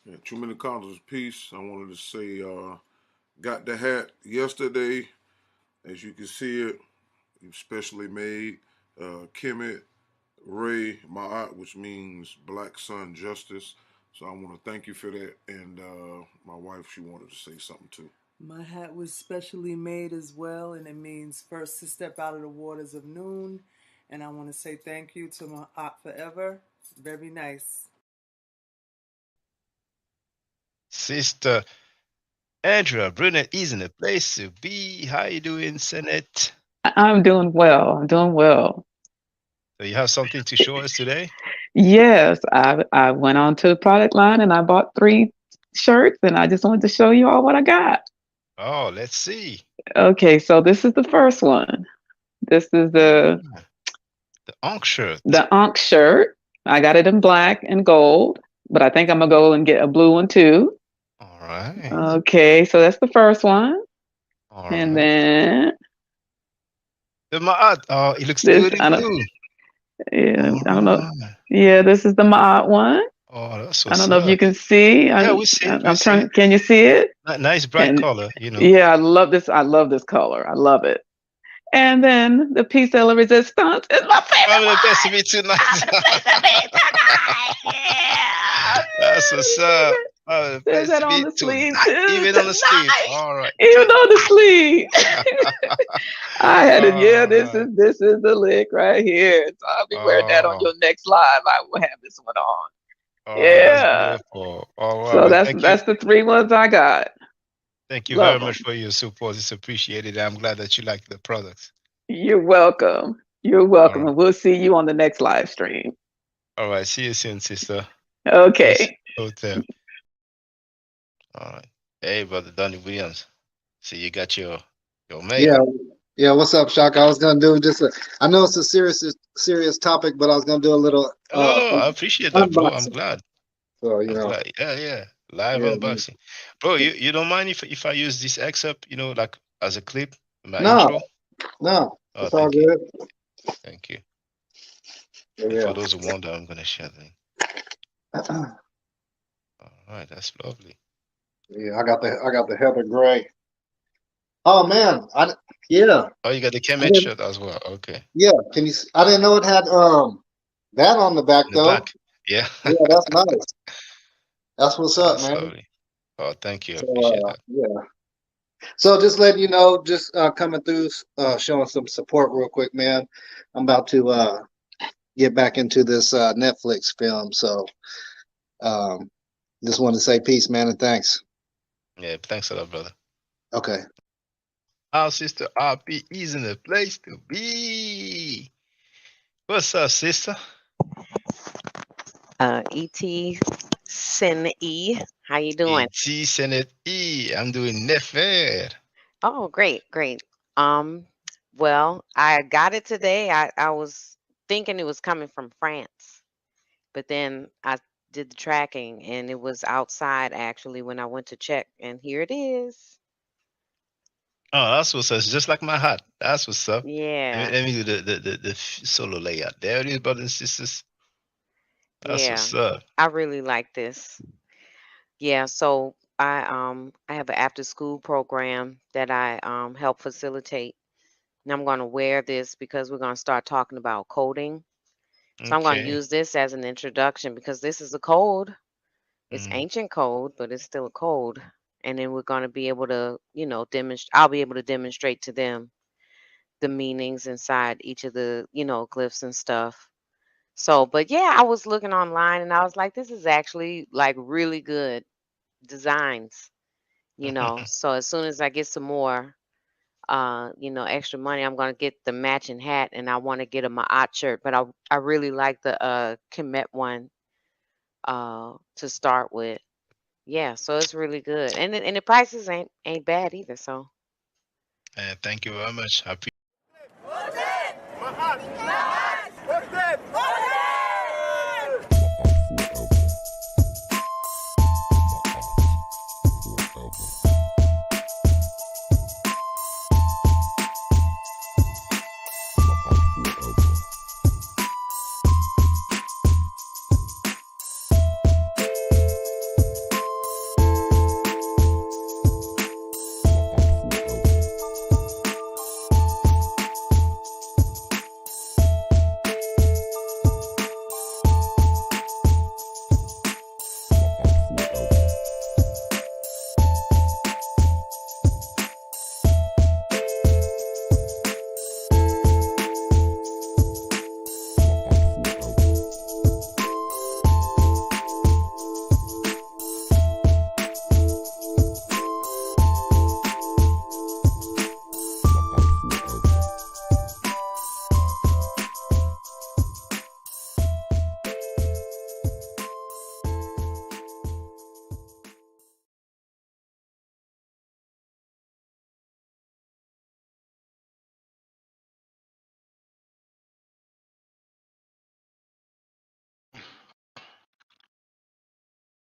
Yeah, too many colors of peace. I wanted to say, got the hat yesterday. As you can see it, specially made. Kemet Ray Ma'at, which means Black Sun Justice. So I want to thank you for that. And my wife, she wanted to say something too. My hat was specially made as well, and it means first to step out of the waters of noon. And I want to say thank you to my aunt forever. Very nice. Sister Andrea Brunet is in a place to be. How you doing, Senate? I'm doing well. I'm doing well. So you have something to show us today? Yes, I went on to the product line and I bought 3 shirts and I just wanted to show you all what I got. Oh, let's see. Okay, so this is the first one. This is Ah, the the Ankh shirt. the Ankh shirt. I got it in black and gold, but I think I'm gonna go and get a blue one too. All right. Okay, so that's the first one. All And right. then The Ma'at. Oh, it looks this I don't beautiful. yeah, All I don't know. right. Yeah, this is the Ma'at one. Oh, that's I what's don't know if you up. can see. Yeah, we see it. We I'm see trying. it. Can you see it? Nice bright And color, yeah, I love this. I love this color. I love it. And then the piece de la resistance is my favorite I'm the best to one. me I'm tonight. the place to be tonight. Yeah, That's what's up. Oh, the there's best that to on me the sleeve tonight. too. Even on the sleeve. Tonight, All right. even on the Tonight. sleeve. I had it. Yeah, this Oh, is this is the lick right here. So I'll be wearing that on oh, your next live. I will have this one on. oh, that's Yeah. beautiful. Oh, wow. So Well, that's the 3 ones I got. thank you very Love much them. for your support. It's appreciated. I'm glad that you like the products. You're welcome. You're All welcome, right. and we'll see you on the next live stream. All right. See you soon, sister. Peace. Okay. Hotel. All right. Hey, brother Donnie Williams. See, you got your Yeah, makeup. yeah. What's up, Shaka? I was gonna do just a. I know it's a serious topic, but I was gonna do a little No, no, I appreciate that, bro. I'm unboxing. glad. So I'm glad. Yeah, yeah. Live yeah. unboxing. Bro, you don't mind if I use this excerpt, like as a clip in my No, intro? no, Oh, it's all thank you. good. Thank you. And for Yeah. those who wonder, I'm gonna share the link. All right, that's lovely. Yeah, I got the Heather Gray. Oh man, yeah, Oh, you got the I Kemet didn't, shirt as well. Okay. yeah. I didn't know it had that on the back In the though. black. Yeah. Yeah, that's nice. That's what's up, That's man. lovely. Oh, thank you. I So appreciate that. yeah. So just letting you know, just coming through, showing some support real quick, man. I'm about to get back into this Netflix film. So um, just wanted to say peace, man, and thanks. Yeah, thanks a lot, brother. Okay. Our sister RP is in the place to be. What's up, sister? Et Sin E. How you doing? E.T. Senate E. I'm doing Nefer. Oh, great, great. Um, well, I got it today. I was thinking it was coming from France, but then I did the tracking and it was outside actually when I went to check, and here it is. Oh, that's what's up. It's just like my hat. That's what's up. Yeah, Let me do the solo layout. There it is, brothers and sisters. That's yeah. what's up. I really like this. Yeah, so I have an after school program that I help facilitate. And I'm going to wear this because we're going to start talking about coding. So I'm going to Okay. use this as an introduction because this is a code. It's Mm, ancient code, but it's still a code. And then we're going to be able to, demonstrate. I'll be able to demonstrate to them the meanings inside each of the, glyphs and stuff. So, but yeah, I was looking online and I was like, this is actually like really good designs, So as soon as I get some more, extra money, I'm gonna get the matching hat, and I want to get a Ma'at shirt. But I really like the Kemet one to start with. Yeah, so it's really good, and the prices ain't bad either. So thank you very much.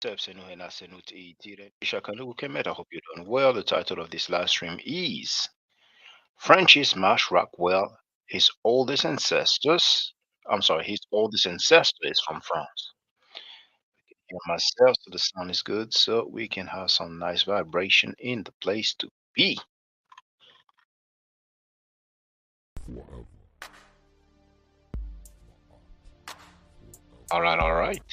I hope you're doing well. The title of this live stream is Frenchy Smash Rockwell. His oldest ancestors, his oldest ancestor is from France. And myself, so the sound is good, so we can have some nice vibration in the place to be. All right, all right.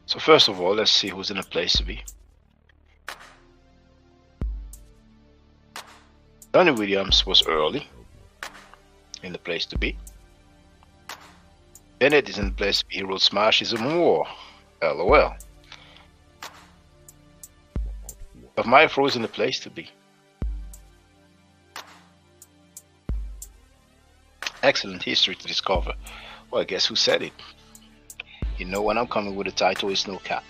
So first of all, let's see who's in a place to be. Donnie Williams was early in the place to be. Bennett is in the place to be. He wrote Smash is a more. LOL. But my Fro is in the place to be. Excellent history to discover. Well, guess who said it? You know when I'm coming with a title, it's no cap.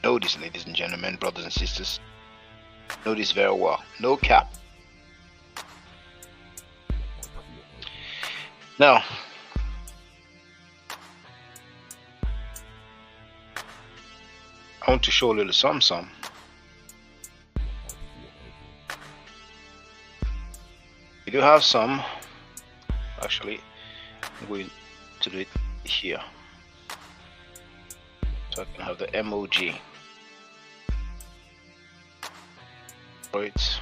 Know this, ladies and gentlemen, brothers and sisters. Know this very well. No cap. Now, I want to show a little something. We do have some. Actually, I'm going to do it here. So I can have the emoji. Right.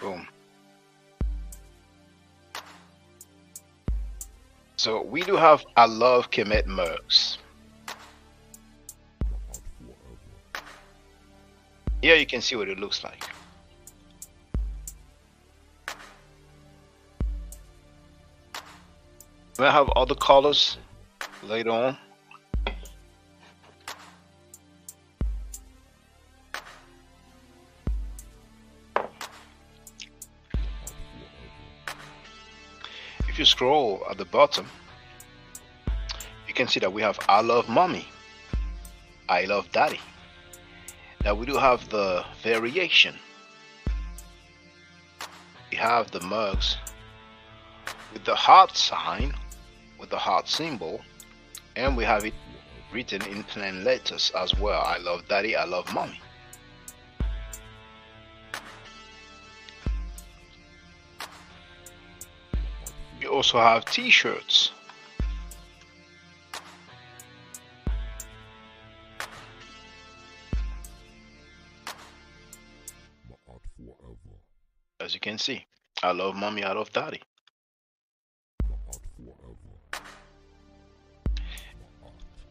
Boom. So we do have I love Kemet Mercs. Here you can see what it looks like. We have other colors later on. If you scroll at the bottom, you can see that we have I love mommy, I love daddy. Now we do have the variation. We have the mugs with the heart sign, with the heart symbol, and we have it written in plain letters as well. I love daddy, I love mommy. We also have t-shirts. As you can see, I love mommy, I love daddy.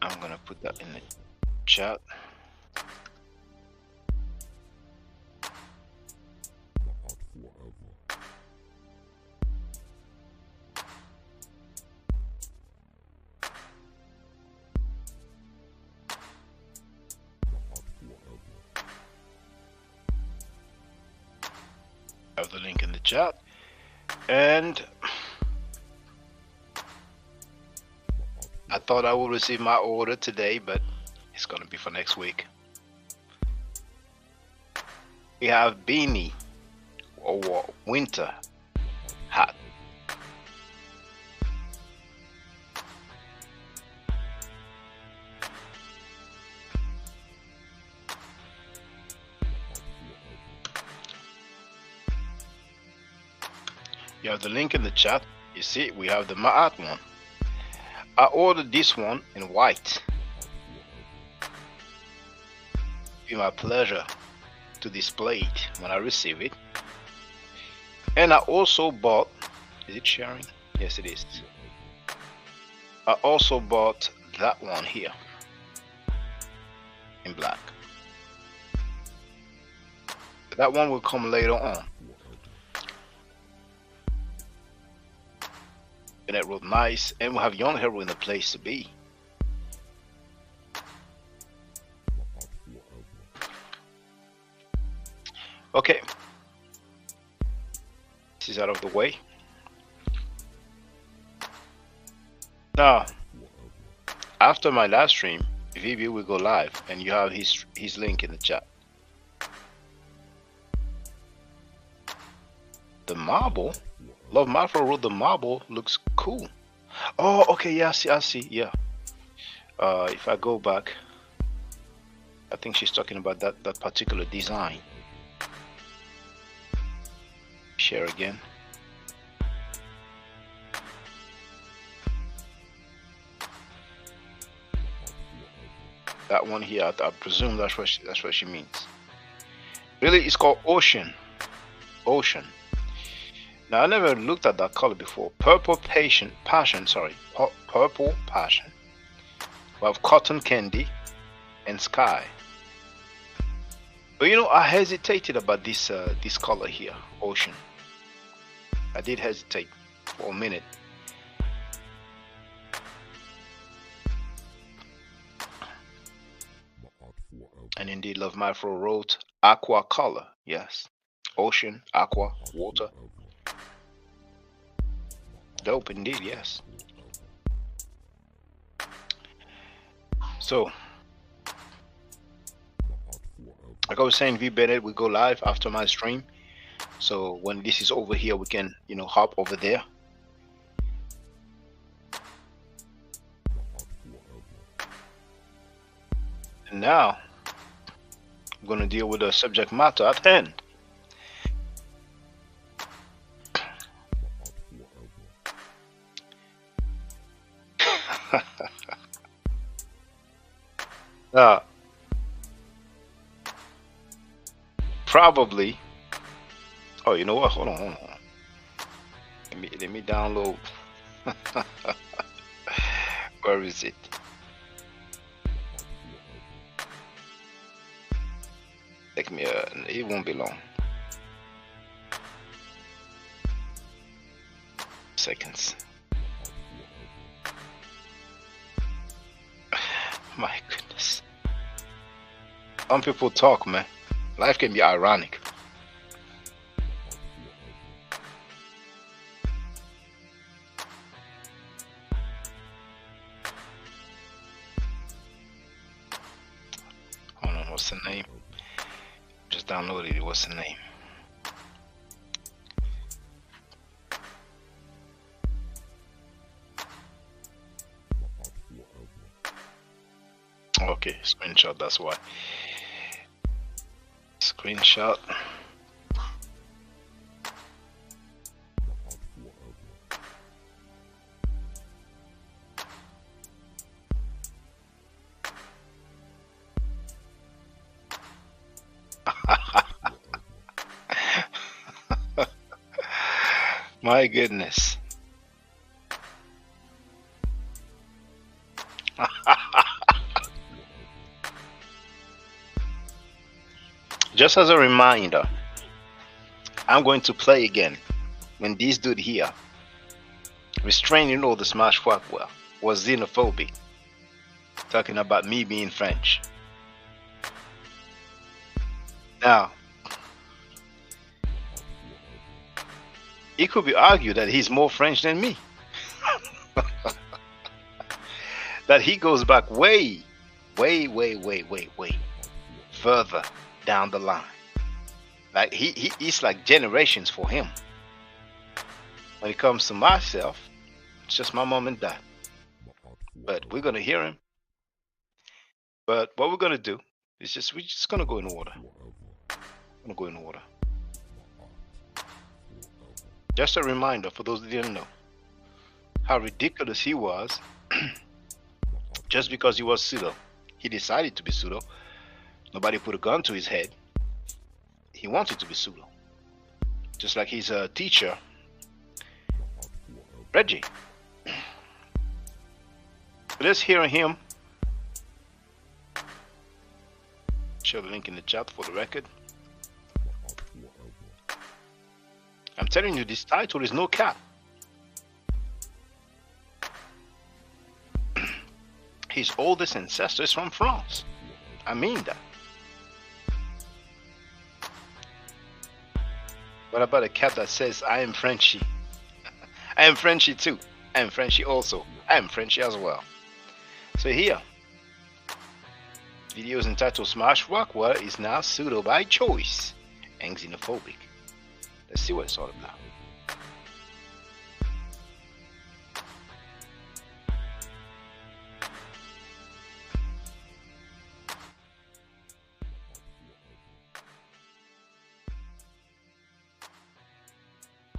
I'm gonna put that in the chat. I have the link in the chat, and I thought I would receive my order today, but it's gonna be for next week. We have beanie or winter hat. You have the link in the chat. You see, we have the Ma'at one. I ordered this one in white. It'll be my pleasure to display it when I receive it. And I also bought, is it sharing? Yes, it is. I also bought that one here in black. That one will come later on. And that wrote nice, and we'll have young hero in the place to be. Okay. This is out of the way. Now, after my live stream, VB will go live, and you have his link in the chat. The marble, Love Mafro wrote the marble looks cool. Oh, okay, yeah, I see, yeah. If I go back, I think she's talking about that particular design. Share again. That one here, I presume that's what she means. Really, it's called Ocean. Ocean. Now, I never looked at that color before. Purple passion. Purple passion. We have cotton candy and sky. But you know, I hesitated about this color here, ocean. I did hesitate for a minute. And indeed, Love Mafro wrote aqua color. Yes, ocean, aqua, water. Dope indeed, yes. So, like I was saying, V Bennett will go live after my stream. So when this is over here, we can, you know, hop over there. And now, I'm going to deal with the subject matter at hand. Probably. Oh, you know what? Hold on. Let me download. Where is it? Take me it won't be long. Seconds. My goodness. Some people talk, man. Life can be ironic. Hold on, what's the name? Just downloaded it. What's the name? Okay, screenshot, that's why. Screenshot. My goodness. Just as a reminder, I'm going to play again when this dude here, restraining all the Smash Rockwell, was xenophobic, talking about me being French. Now, it could be argued that he's more French than me. That he goes back way further down the line. Like he's like generations for him. When it comes to myself, it's just my mom and dad. But we're gonna hear him. But what we're gonna do is we're just gonna go in order. Just a reminder for those that didn't know how ridiculous he was. Just because he was pseudo, he decided to be pseudo. Nobody put a gun to his head. He wanted to be pseudo. Just like his teacher, Reggie. Let's hear him. Share the link in the chat for the record. I'm telling you, this title is no cap. His oldest ancestor is from France. I mean that. What about a cat that says, I am Frenchy? I am Frenchy too. I am Frenchy also. I am Frenchy as well. So here, videos entitled Smash Rockwell is now pseudo by choice and xenophobic. Let's see what it's all about.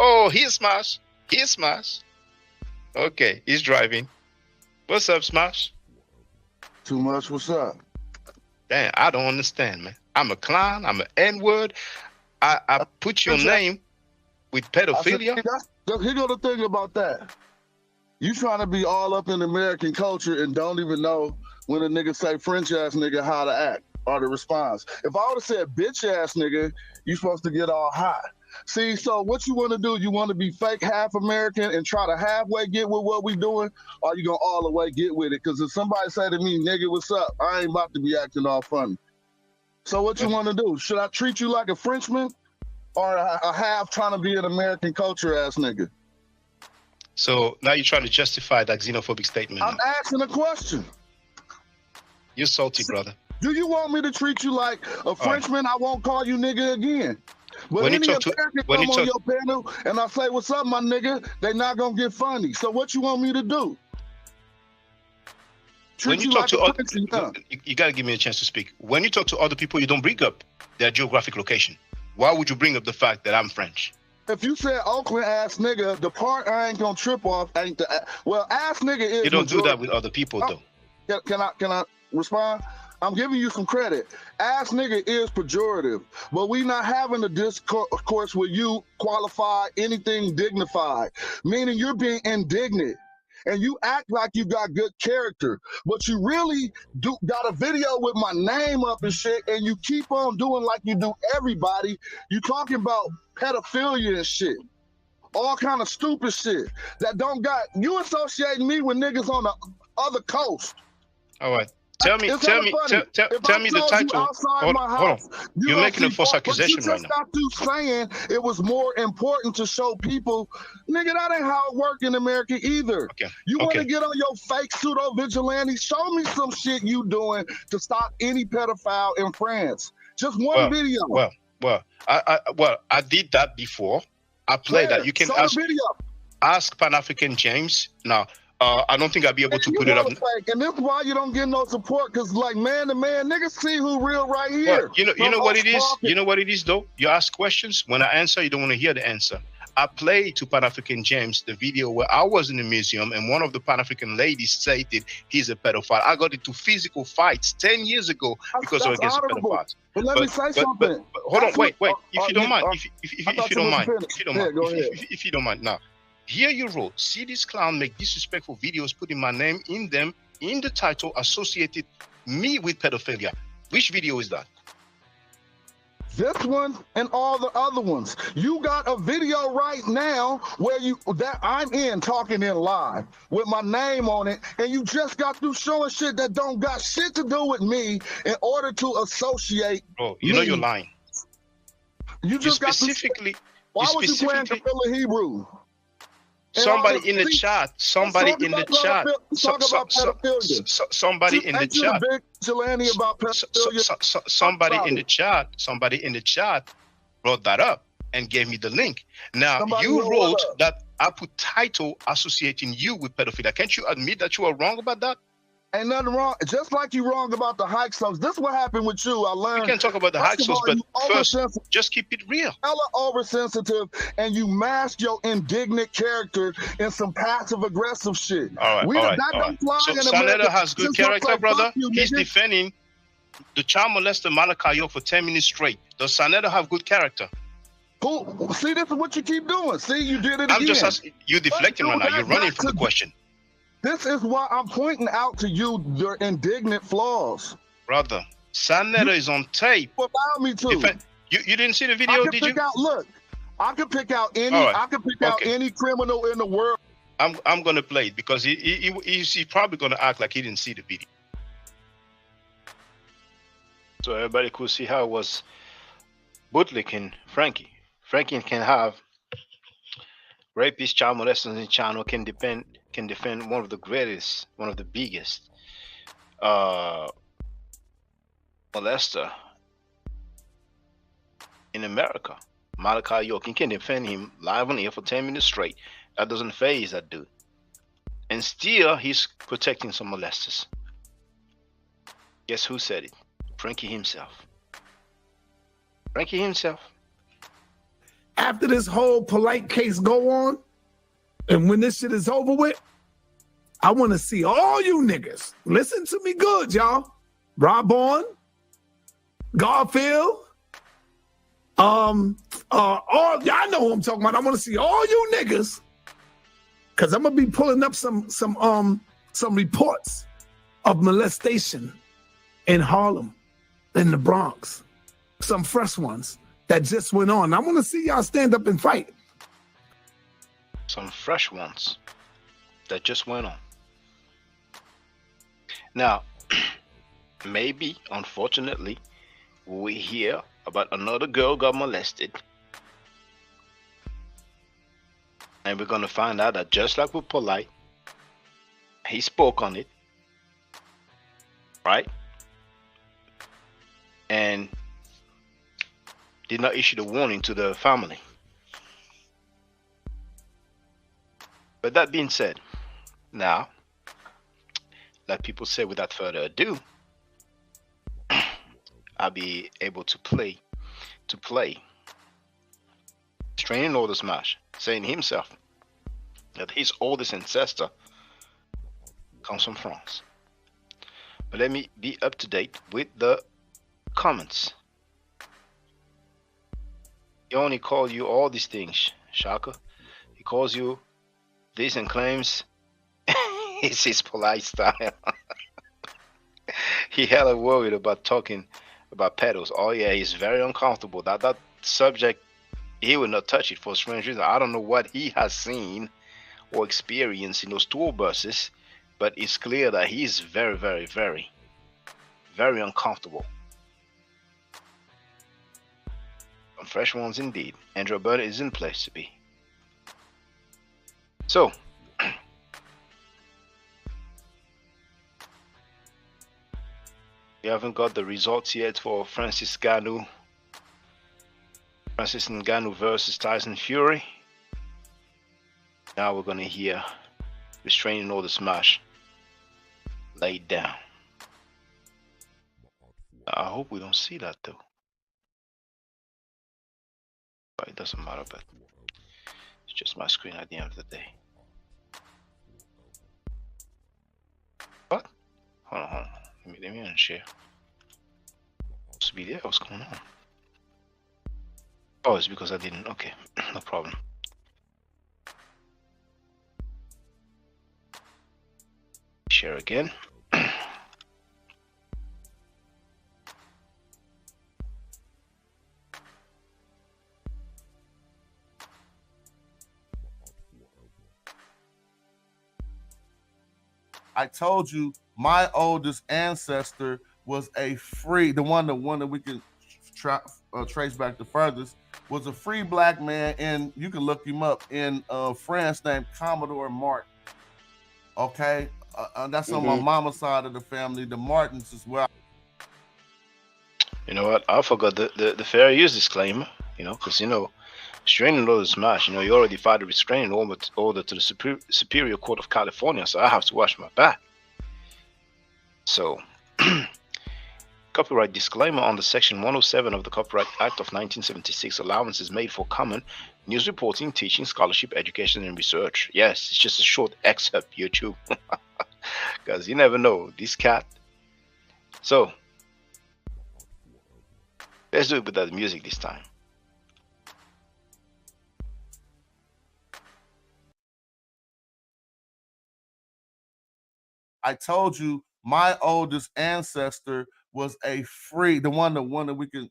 Oh, here's Smash. Here's Smash. Okay, he's driving. What's up, Smash? Too much. What's up? Damn, I don't understand, man. I'm a clown. I'm an N-word. I put your name with pedophilia. Here go the thing about that. You trying to be all up in American culture and don't even know when a nigga say French ass nigga how to act or the response. If I would have said bitch ass nigga, you supposed to get all hot. See, so what you want to do, you want to be fake half American and try to halfway get with what we doing, or you going to all the way get with it? Because if somebody say to me, nigga, what's up? I ain't about to be acting all funny. So what you want to do? Should I treat you like a Frenchman or a half trying to be an American culture ass nigga? So now you're trying to justify that xenophobic statement. I'm asking a question. You're salty, brother. Do you want me to treat you like a Frenchman? I won't call you nigga again. But any American come on your panel and I say, what's up, my nigga? They not going to get funny. So what you want me to do? When you talk to other, you got to give me a chance to speak. When you talk to other people, you don't bring up their geographic location. Why would you bring up the fact that I'm French? If you said Oakland ass nigga, the part I ain't going to trip off ain't the, well, ass nigga is. You don't do that with other people, though. Can I respond? I'm giving you some credit. Ass nigga is pejorative, but we not having a discourse where you qualify anything dignified, meaning you're being indignant and you act like you got good character, but you really got a video with my name up and shit, and you keep on doing like you do everybody. You talking about pedophilia and shit, all kind of stupid shit that don't got, you associating me with niggas on the other coast. All right. Tell me the title. Hold on. You're making a false accusation right now. Got to saying it was more important to show people, nigga, that ain't how it work in America either. Okay. You want to get on your fake pseudo vigilante? Show me some shit you doing to stop any pedophile in France. Just one video. I did that before. I played that. You can ask Pan-African James now. I don't think I'll be able to put it up. And this is why you don't get no support, because like man to man, niggas see who real right here. Well, you know what it is? You know what it is though? You ask questions. When I answer, you don't want to hear the answer. I played to Pan-African James the video where I was in the museum and one of the Pan-African ladies stated he's a pedophile. I got into physical fights 10 years ago because I was against pedophiles. But let me say something. But hold on, wait. If you don't mind, if you don't mind, now. Here you wrote, see this clown make disrespectful videos, putting my name in them, in the title, associated me with pedophilia. Which video is that? This one and all the other ones. You got a video right now where I'm in talking in live with my name on it, and you just got through showing shit that don't got shit to do with me in order to associate. Bro, you know you're lying. You just got specifically. Why was you playing Camilla Hebrew? Somebody in the chat. Somebody in the chat. Somebody in the chat. Somebody in the chat brought that up and gave me the link. Now you wrote that I put title associating you with pedophilia. Can't you admit that you are wrong about that? Ain't nothing wrong. Just like you wrong about the hike songs. This is what happened with you. I learned. We can talk about the hike songs, but first, just keep it real. Hella oversensitive, and you mask your indignant character in some passive aggressive shit. All right. So Sanetta has good character, brother. He's defending the child molester Malakayo for 10 minutes straight. Does Sanetta have good character? Who? See, this is what you keep doing. See, you did it again. I'm just asking. You're deflecting right now. You're running from the question. This is why I'm pointing out to you your indignant flaws. Brother, Sanetta is on tape. Allow me to. You didn't see the video, did you? Look, I can pick out any. Right. I can pick out any criminal in the world. I'm gonna play it because he's probably gonna act like he didn't see the video. So everybody could see how it was bootlicking Frankie. Franklin can have rapists, child molesters in China can defend one of the greatest, one of the biggest uh, molester in America, Malachi York. He can defend him live on air for 10 minutes straight. That doesn't phase that dude. And still, he's protecting some molesters. Guess who said it? Frenchy himself. Frenchy himself. After this whole polite case go on, and when this shit is over with, I want to see all you niggas. Listen to me good, y'all. Rob Bourne, Garfield, all y'all know who I'm talking about. I want to see all you niggas, cause I'm gonna be pulling up some reports of molestation in Harlem, in the Bronx, some fresh ones that just went on. I want to see y'all stand up and fight. Some fresh ones that just went on. Now, maybe, unfortunately, we hear about another girl got molested. And we're going to find out that just like with Polite, he spoke on it. Right? And did not issue the warning to the family. But that being said, now, like people say, without further ado, I'll be able to play Straining Order Smash, saying himself that his oldest ancestor comes from France. But let me be up to date with the comments. He only called you all these things, Shaka. He calls you this and claims it's his polite style. He hella worried about talking about pedals. Oh yeah, he's very uncomfortable. That subject, he will not touch it for strange reason. I don't know what he has seen or experienced in those tour buses, but it's clear that he's very, very, very, very uncomfortable. Fresh ones indeed. Andrew Burnett is in place to be. So, we haven't got the results yet for Francis Ngannou versus Tyson Fury. Now we're going to hear Restraining Order Smash laid down. I hope we don't see that though. But it doesn't matter, but it's just my screen at the end of the day. What? Hold on. Let me unshare. Supposed to be there. What's going on? Oh, it's because I didn't. Okay, no problem. Share again. I told you my oldest ancestor was the one that we can trace back the furthest, was a free black man, and you can look him up in France, named Commodore Martin. Okay, that's on my mama's side of the family, the Martins as well. You know what? I forgot the fair use disclaimer. Because Restraining Order Smash, you already filed a restraining order to the Superior Court of California, so I have to watch my back. So, copyright disclaimer under Section 107 of the Copyright Act of 1976, allowances made for common news reporting, teaching, scholarship, education, and research. Yes, it's just a short excerpt, YouTube. Because you never know, this cat. So, let's do it without the music this time. I told you my oldest ancestor was the one that we can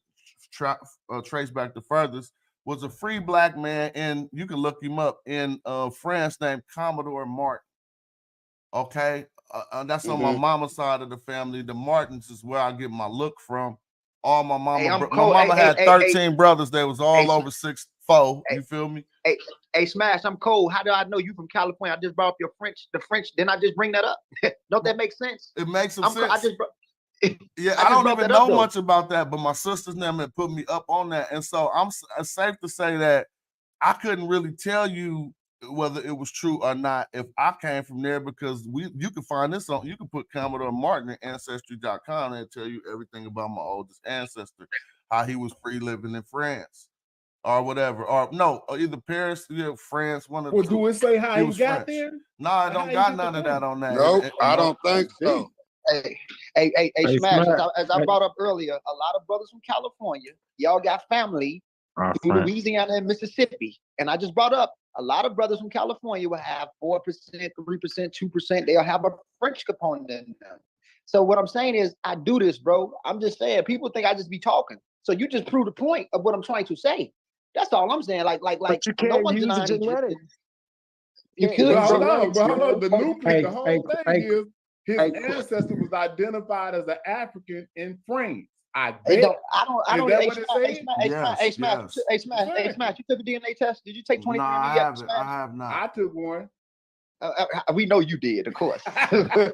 trace back the furthest, was a free black man, and you can look him up in France, named Commodore Martin. Okay, that's on my mama's side of the family. The Martins is where I get my look from. All my mama, my mama had 13 brothers. They was all over foe. You feel me? Hey, Smash, I'm cold. How do I know you from California? I just brought up your the French. Didn't I just bring that up? Don't that make sense? It makes some sense. Yeah, I don't even know much about that, but my sister's name had put me up on that, and so it's safe to say that I couldn't really tell you whether it was true or not if I came from there, because you can find this on, you can put Commodore Martin at ancestry.com and tell you everything about my oldest ancestor, how he was free living in France or whatever, or no, or either Paris, France, one of the Well, two. do it say how he got French. there? No, I don't got none of that on that. Nope, I don't think so. Hey, Smash, as I brought up earlier, a lot of brothers from California, y'all got family through Louisiana and Mississippi. And I just brought up a lot of brothers from California will have 4%, 3%, 2%. They'll have a French component in them. So what I'm saying is, I do this, bro. I'm just saying, people think I just be talking. So you just prove the point of what I'm trying to say. That's all I'm saying. But you can't use the genetics. You could. Hold on. The new piece, the whole thing is his ancestor was identified as an African in France. I bet. I don't. Is that what it said? Hey, Smash. You took a DNA test? Did you take 23andMe? No, I have not. I took one. We know you did, of course. I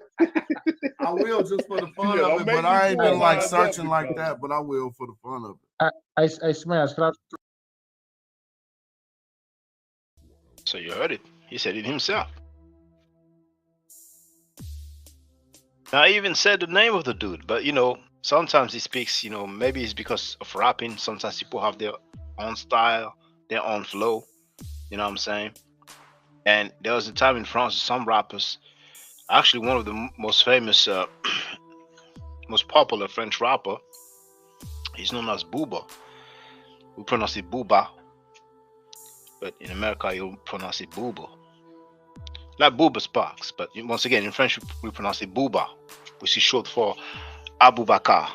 will just for the fun of it, but I ain't been like searching like that. But I will for the fun of it. I Smash. So you heard it. He said it himself. Now, I even said the name of the dude, but sometimes he speaks, maybe it's because of rapping. Sometimes people have their own style, their own flow. You know what I'm saying? And there was a time in France, some rappers, actually one of the most famous, most popular French rapper, he's known as Booba. We pronounce it Booba, but in America, you'll pronounce it Booba. Like Booba Sparks, but once again, in French, we pronounce it Booba, which is short for Abubakar.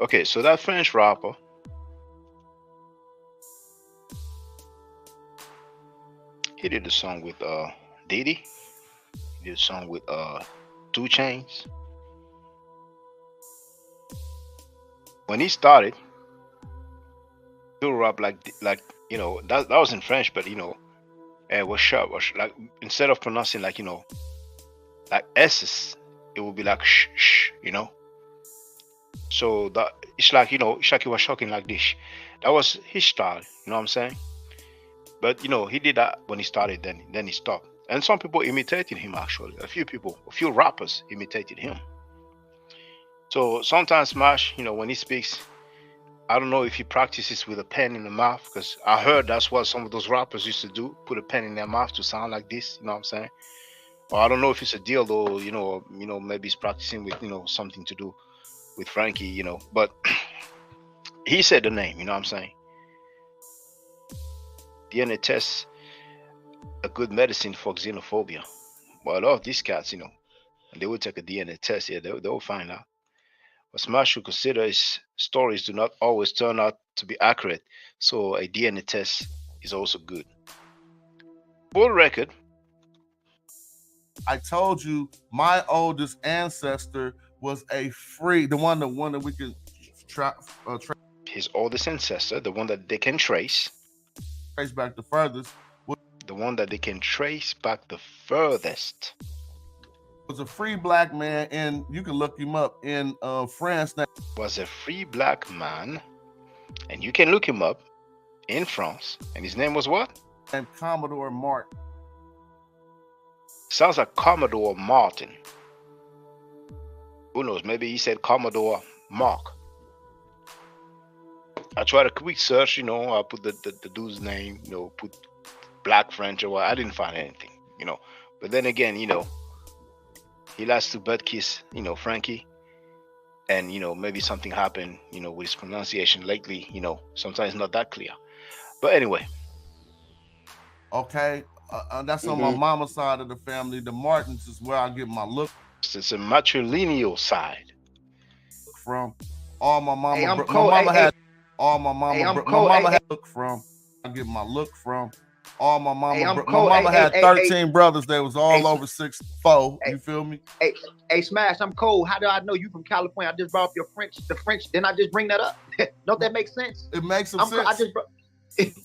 Okay, so that French rapper, he did a song with Diddy. He did a song with 2 Chainz. When he started, he rap like that was in French, but what's up? Like, instead of pronouncing like like S's, it would be like shh. So that it's like he was talking like this. That was his style, you know what I'm saying? But he did that when he started, then he stopped. And some people imitated him actually. A few rappers imitated him. So sometimes Smash, when he speaks, I don't know if he practices with a pen in the mouth, because I heard that's what some of those rappers used to do, put a pen in their mouth to sound like this, you know what I'm saying? Or I don't know if it's a deal though, maybe he's practicing with, something to do with Frankie, but he said the name, you know what I'm saying? DNA test, a good medicine for xenophobia. Well, a lot of these cats, they will take a DNA test, they will find out. But Smash should consider his stories do not always turn out to be accurate, so a DNA test is also good. Full record. I told you my oldest ancestor was the one that we can his oldest ancestor, the one that they can trace back the furthest. the one that they can trace back the furthest. Was a free black man, and you can look him up in France. Was a free black man, and you can look him up in France. And his name was what? And Commodore Martin. Sounds like Commodore Martin. Who knows? Maybe he said Commodore Mark. I tried a quick search, I put the dude's name, put black French or what. I didn't find anything, But then again, he likes to butt kiss, Frankie. And, maybe something happened, with his pronunciation lately, sometimes not that clear. But anyway. Okay. That's on my mama's side of the family. The Martins is where I get my look. It's a matrilineal side. From all my mama. Hey, I'm my cold. mama Hey, had all my mama. Hey, I'm my cold. mama Hey, had look from. I get my look from all my mama. Hey, I'm my cold. mama Hey, had hey, 13 hey, brothers. They was all hey, over 6'4". hey, You feel me? Hey, Smash, I'm cold. How do I know you from California? I just brought up the French. Didn't I just bring that up? Don't that make sense? It makes some sense.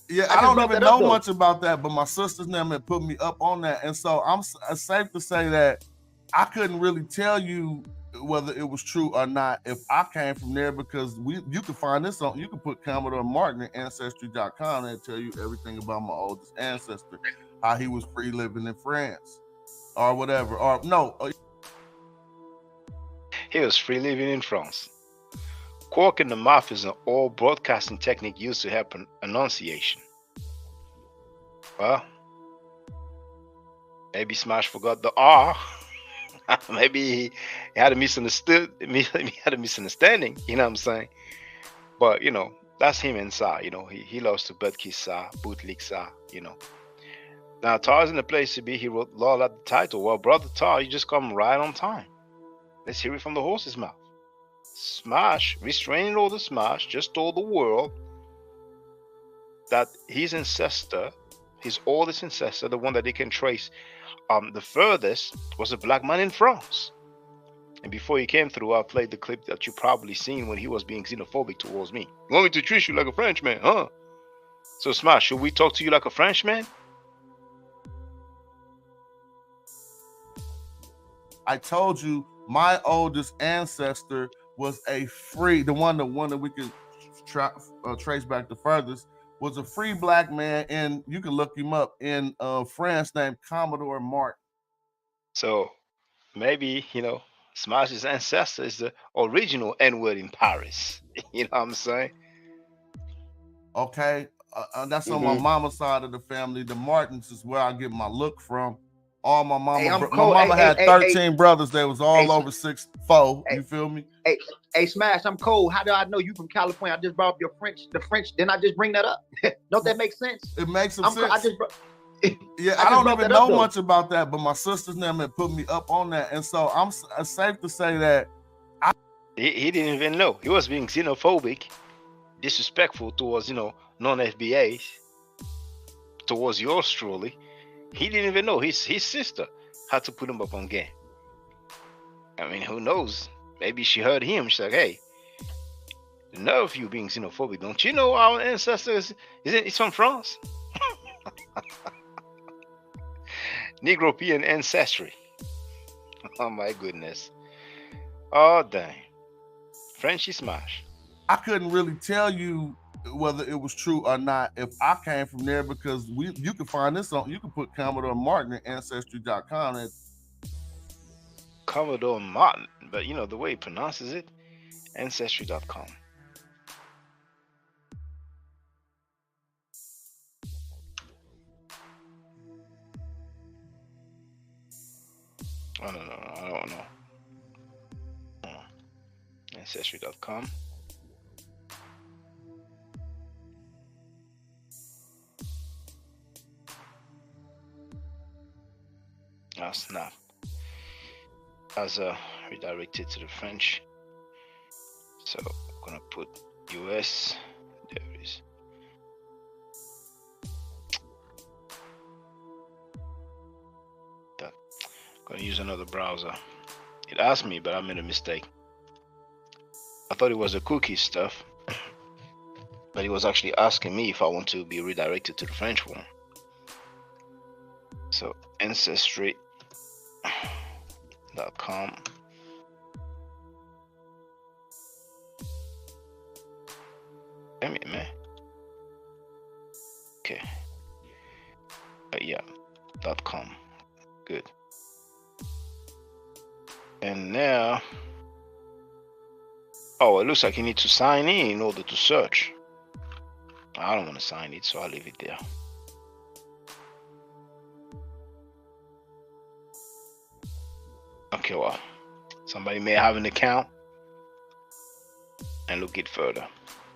Yeah, I don't even know much about that, but my sister's name had put me up on that, and so it's safe to say that I couldn't really tell you whether it was true or not if I came from there, because you can find this on, you can put Commodore Martin at ancestry.com and tell you everything about my oldest ancestor, how he was free living in France or whatever, or no. He was free living in France. Quark in the mouth is an old broadcasting technique used to help enunciation. Well, maybe Smash forgot the R. Maybe he had a misunderstanding, you know what I'm saying? But, that's him inside, he loves to butt kiss Sa, bootlick Sa, Now, Tar's in the place to be. He wrote Lord at the title. Well, brother Tar, you just come right on time. Let's hear it from the horse's mouth. Smash, restraining order Smash, just told the world that his ancestor, his oldest ancestor, the one that they can trace the furthest, was a black man in France. And before he came through, I played the clip that you probably seen when he was being xenophobic towards me. You want me to treat you like a Frenchman, huh? So Smash, should we talk to you like a Frenchman? I told you my oldest ancestor was a free, the one that we could trace back the furthest, was a free black man, and you can look him up in France, named Commodore Martin. So maybe, Smash's ancestor is the original N-word in Paris. You know what I'm saying? Okay. That's on my mama's side of the family. The Martins is where I get my look from. All my mama. Hey, my mama had 13 brothers. They was all over 6'4". You feel me? Hey, Smash, I'm cold. How do I know you from California? I just brought up the French. Didn't I just bring that up? Don't that make sense? It makes some sense. I I don't even know much about that, but my sister's name had put me up on that, and so it's safe to say that he didn't even know. He was being xenophobic, disrespectful towards non-FBAs, towards yours truly. He didn't even know. His sister had to put him up on game. I mean, who knows? Maybe she heard him. She's like, hey, the nerve of you being xenophobic. Don't you know our ancestors? It's from France? Negropean ancestry. Oh my goodness. Oh dang. Frenchy Smash. I couldn't really tell you whether it was true or not if I came from there, because you can find this on, you can put Commodore Martin at ancestry.com and Commodore Martin, but the way he pronounces it, ancestry.com. Oh no, I don't know. Ancestry.com. Oh snap. As redirected to the French. So I'm gonna put US. There it is. I'm gonna use another browser. It asked me, but I made a mistake. I thought it was the cookie stuff, but it was actually asking me if I want to be redirected to the French one. So ancestry.com. Damn it, man. Okay. Yeah. .com. Good. And now, oh, it looks like you need to sign in order to search. I don't want to sign it, so I'll leave it there. Okay, well, somebody may have an account and look it further.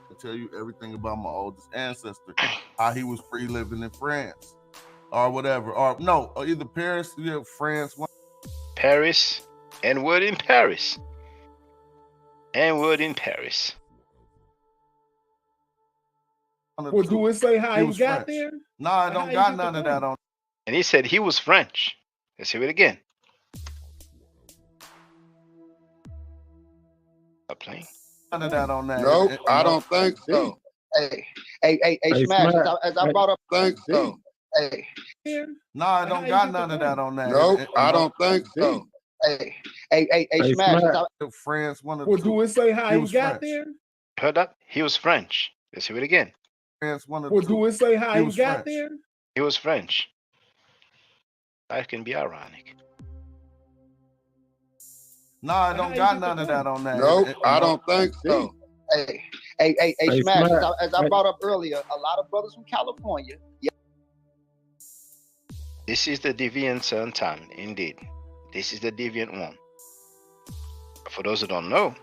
I'll tell you everything about my oldest ancestor, how he was free living in France or whatever, or no, or either Paris, yeah, France. Paris, N-word in Paris. N-word in Paris. Well, do it say how he got there? No, I don't got none of that on. And he said he was French. Let's hear it again. Stop playing. None of that on that. Nope, I don't think so. Hey, Smash, as I brought up. Think so. Hey. No, I don't got none of that on that. Nope, I don't think so. Hey, Smash. France, one of Well, do it say how he got French. there? Heard that? He was French. Let's hear it again. France, one of Well, do it say how he got French. there? He was French. That can be ironic. No, I don't got none of that on that. Nope, I don't think so. Hey, Smash, as I brought up earlier, a lot of brothers from California. Yeah. This is the deviant son, indeed. This is the deviant one. For those who don't know,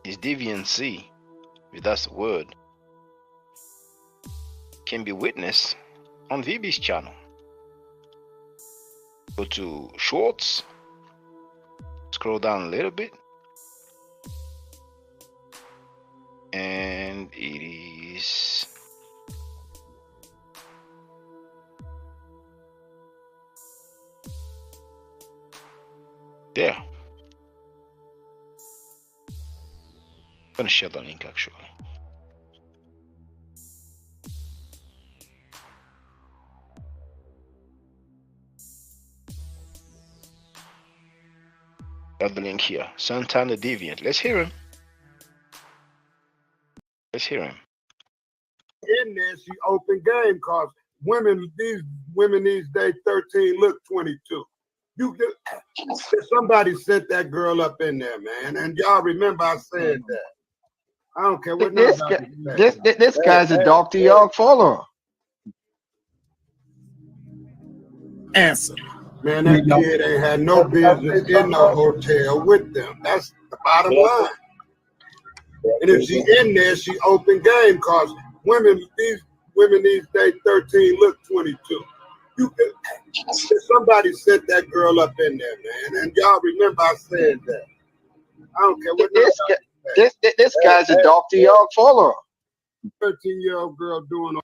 his deviancy, if that's the word, can be witnessed on VB's channel. Go to Shorts, scroll down a little bit, and it is there. I'm gonna share the link actually. Got the link here. Santana Deviant. Let's hear him. Let's hear him. In there, she open game cause these women these days 13 look 22. You get somebody set that girl up in there, man, and y'all remember I said that. I don't care what this guy's a Dr. York follower. Answer. Man, that kid ain't had no business in no hotel with them. That's the bottom line. And if she in there, she open game cause these women these days 13 look 22. You can somebody set that girl up in there, man, and y'all remember I said that. I don't care what this guy's a Dr. York follower. 13-year-old girl doing.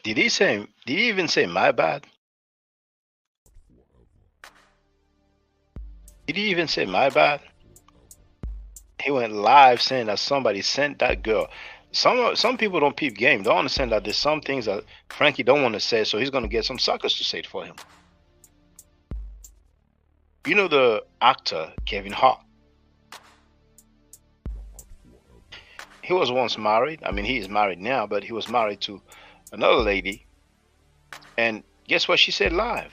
Did he even say my bad? Did he even say my bad? He went live saying that somebody sent that girl. Some people don't peep game. Don't understand that there's some things that Frankie don't want to say, so he's gonna get some suckers to say it for him. You know the actor Kevin Hart. He was once married. I mean, he is married now, but he was married to another lady. And guess what she said live?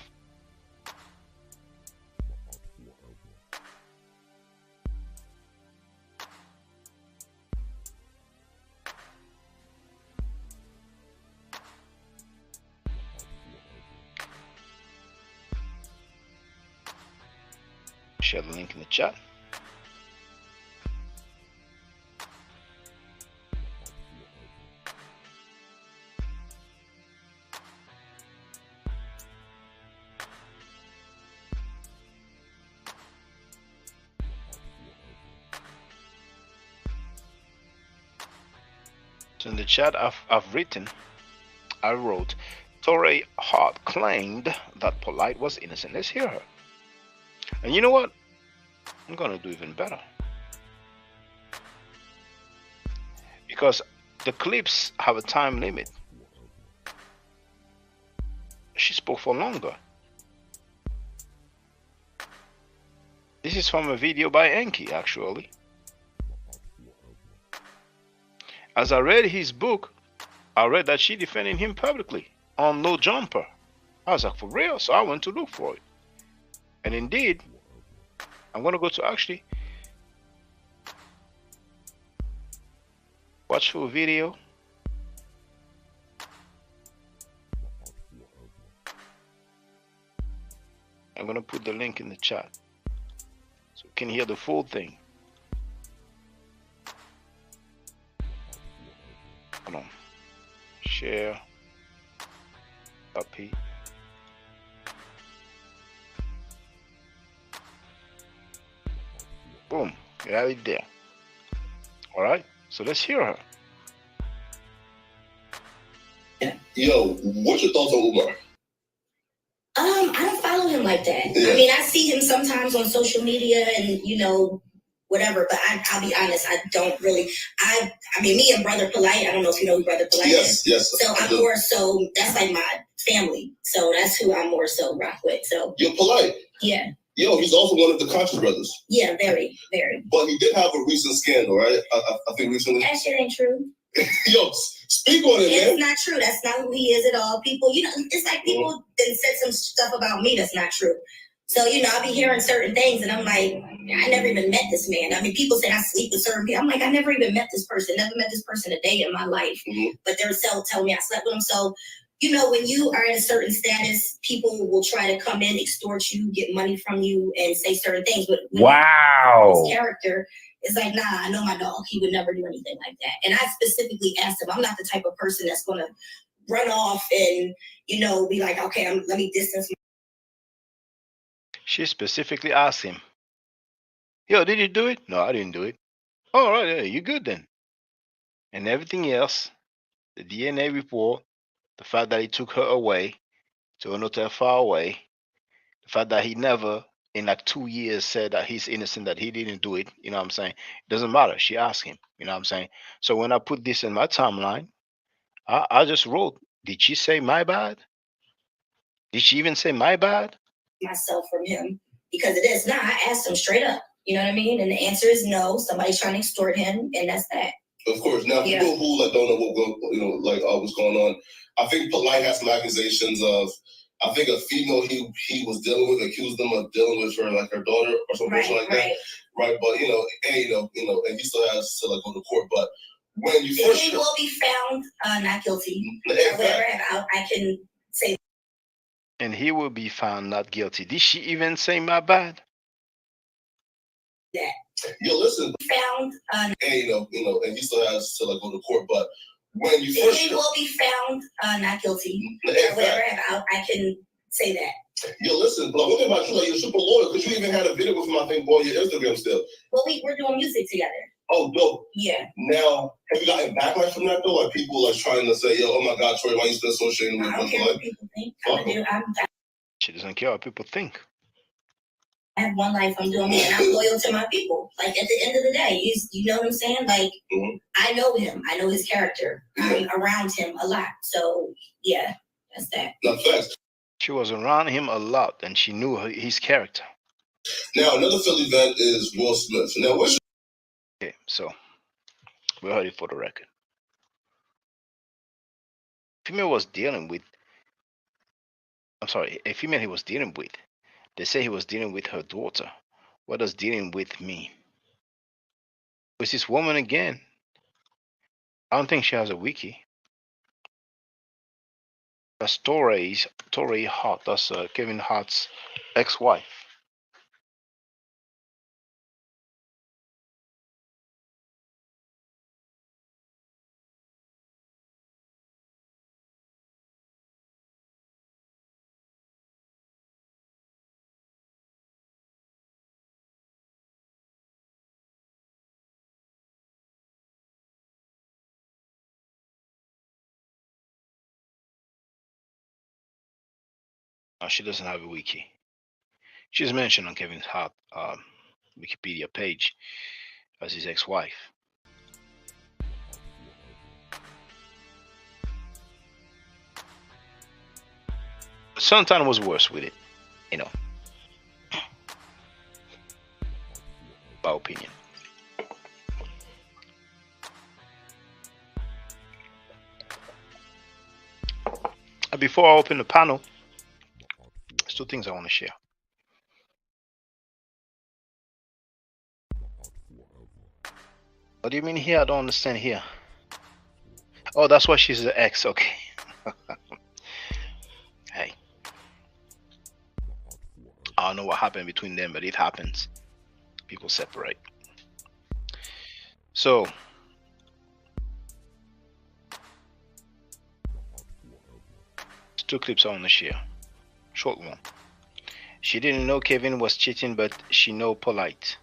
Share the link in the chat. So in the chat, I wrote, Torrey Hart claimed that Polite was innocent. Let's hear her. And you know what? I'm gonna do even better. Because The clips have a time limit. She spoke for longer. This is from a video by Enki, actually. As I read his book, I read that she defended him publicly on No Jumper. I was like, for real? So I went to look for it. And indeed, I'm going to go to actually watch full video. I'm going to put the link in the chat so you can hear the full thing. Hold on. Share. Copy. Boom. You have it there. All right. So let's hear her. Yo, what's your thoughts on Umar? I don't follow him like that. Yeah. I mean, I see him sometimes on social media and, you know, whatever, but I'll be honest, I don't really, I mean, me and Brother Polite, I don't know if you know who Brother Polite is. Yes. So I'm more so, that's like my family. So that's who I'm more so rock with. So you're Polite. Yeah. Yo, he's also one of the Conscious Brothers. Yeah, very, very. But he did have a recent scandal, right? I think recently. That shit ain't true. Yo, speak on it, man. It's not true. That's not who he is at all. People, you know, it's like people then said some stuff about me that's not true. So, you know, I'll be hearing certain things and I'm like, I never even met this man. I mean, people say I sleep with certain people. I'm like, I never even met this person. Never met this person a day in my life. But they're telling me I slept with him. So, you know, when you are in a certain status, people will try to come in, extort you, get money from you, and say certain things. But wow, his character is like, nah, I know my dog. He would never do anything like that. And I specifically asked him, I'm not the type of person that's going to run off and, you know, be like, okay, let me distance myself. She specifically asked him, yo, did you do it? No, I didn't do it. All right, yeah, you good then. And everything else, the DNA report, the fact that he took her away to an hotel far away, the fact that he never in like 2 years said that he's innocent, that he didn't do it, you know what I'm saying? It doesn't matter. She asked him, you know what I'm saying? So when I put this in my timeline, I just wrote, did she say my bad? Did she even say my bad? Myself from him because it is not. I asked him straight up, you know what I mean? And the answer is no. Somebody's trying to extort him, and that's that. Of course. Now, people who like don't know what's going on, I think Polite has some accusations of, I think a female he was dealing with accused them of dealing with her like her daughter or something like that. Right. But and he still has to like go to court. But when you first he will be found not guilty. Whatever I can say. And he will be found not guilty. Did she even say my bad? Yeah. Yo, listen. Found and and he still has to like go to court. But when you first he will be found not guilty. Whatever I can say that. Yo, listen, but one thing about you, like you're super loyal because you even had a video with him, I think, on your Instagram still. Well, we're doing music together. Oh, dope. Yeah. Now, have you gotten backlash from that though? Like people like trying to say, yo, oh my God, Troy, why you still associating with him? I don't care what people think. She doesn't care what people think. I have one life I'm doing me and I'm loyal to my people. Like at the end of the day, you know what I'm saying? Like I know him. I know his character. I'm around him a lot. So yeah, that's that. She was around him a lot and she knew his character. Now another Philly event is Will Smith. Now what's okay, so we heard it for the record. Female was dealing with a female he was dealing with. They say he was dealing with her daughter. What does dealing with mean? Was this woman again? I don't think she has a wiki. That's Torrey Hart. That's Kevin Hart's ex-wife. She doesn't have a wiki. She's mentioned on Kevin Hart Wikipedia page as his ex-wife. Sultan was worse with it, you know, my opinion. Before I open the panel, there's two things I want to share. What do you mean here? I don't understand here. Oh, that's why she's the ex. Okay. Hey, I don't know what happened between them, but it happens. People separate. So, two clips I want to share. Short one. She didn't know Kevin was cheating, but she know polite.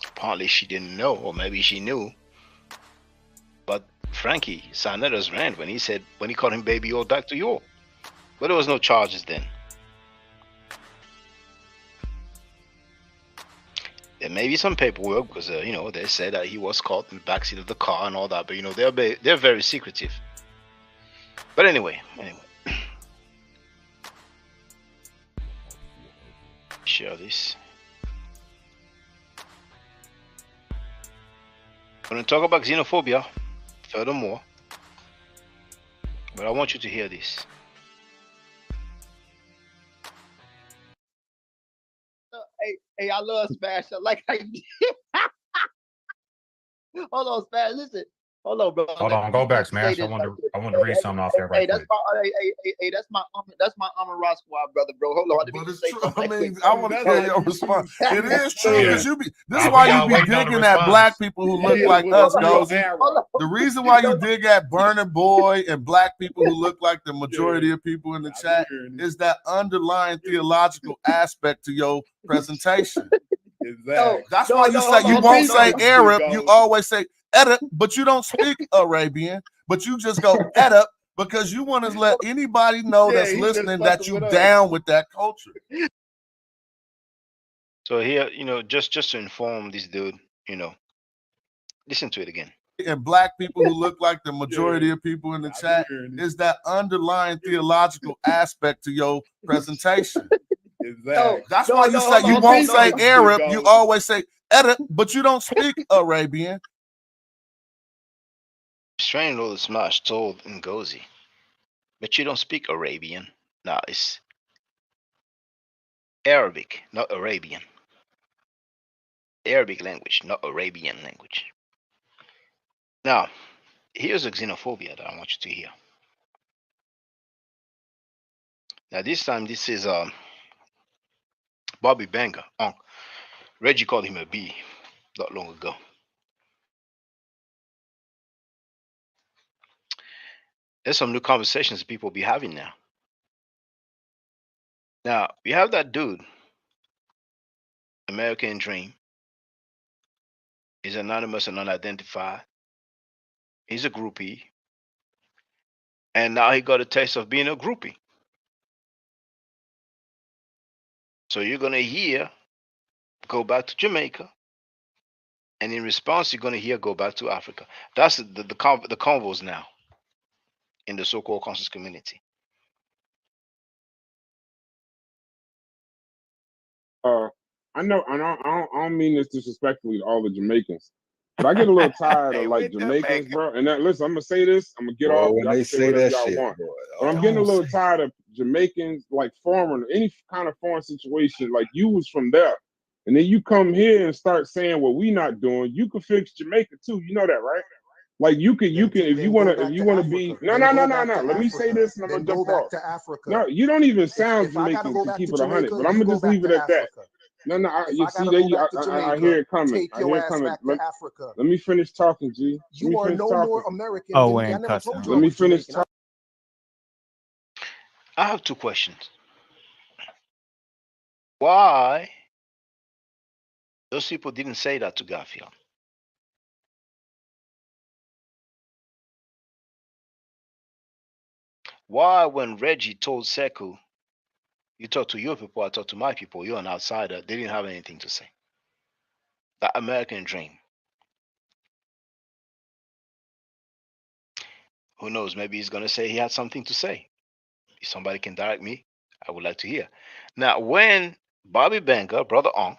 Apparently she didn't know, or maybe she knew. But Frankie Sanetta's rant when he called him baby or Dr. York. But there was no charges then. There may be some paperwork because they said that he was caught in the backseat of the car and all that, but they're very secretive. But anyway. Share this. I'm going to talk about xenophobia furthermore, but I want you to hear this. Hey, I love Smash. I like how you Hold on, Smash. Listen. Hold on, bro. Hold on, go back, Smash. I want to read something off there right quick. That's my Ross squad, brother, bro. Hold on. But it's true. I mean, I want to hear your response. It is true because this is why you be digging at black people who look like us, Gozy. The reason why you dig at Burner Boy and black people who look like the majority of people in the chat is that underlying theological aspect to your presentation. Exactly. That's why you say you won't say Arab. You always say Edit, but you don't speak Arabian, but you just go edit because you want to let anybody know that's listening that you down with that culture. So here, just to inform this dude, listen to it again. And black people who look like the majority of people in the chat is that underlying theological aspect to your presentation. Exactly. That's why you say you won't say Arab. You always say edit, but you don't speak Arabian. Strange Lord Smash told Ngozi, but you don't speak Arabian. No, it's Arabic, not Arabian. Arabic language, not Arabian language. Now, here's a xenophobia that I want you to hear. Now, this time, this is Bobby Banger. Reggie called him a B not long ago. There's some new conversations people be having now. Now, we have that dude, American Dream. He's anonymous and unidentified. He's a groupie. And now he got a taste of being a groupie. So you're going to hear, go back to Jamaica. And in response, you're going to hear, go back to Africa. That's the convos now in the so-called conscious community. I know, I don't mean this disrespectfully to all the Jamaicans, but I get a little tired of like Jamaicans, bro. And listen, I'm gonna say this. I'm gonna get off. When they say whatever that y'all shit, want. boy, But I'm getting a little tired of Jamaicans, like foreign, any kind of foreign situation. Like you was from there, and then you come here and start saying what we not doing. You can fix Jamaica too. You know that, right? Like you can if you wanna be no. Let me say this, and I'm gonna jump off. No, you don't even sound Jamaican to keep it 100, but I'm gonna just leave it at that. No, you see, I hear it coming. I hear it coming. Let me finish talking, G. You are no more American. Oh, and cuss. Let me finish talking. I have two questions. Why those people didn't say that to Garfield? Why, when Reggie told Sekou, you talk to your people, I talk to my people, you're an outsider, they didn't have anything to say? That American dream. Who knows? Maybe he's gonna say he had something to say. If somebody can direct me, I would like to hear. Now, when Bobby Banger, brother on,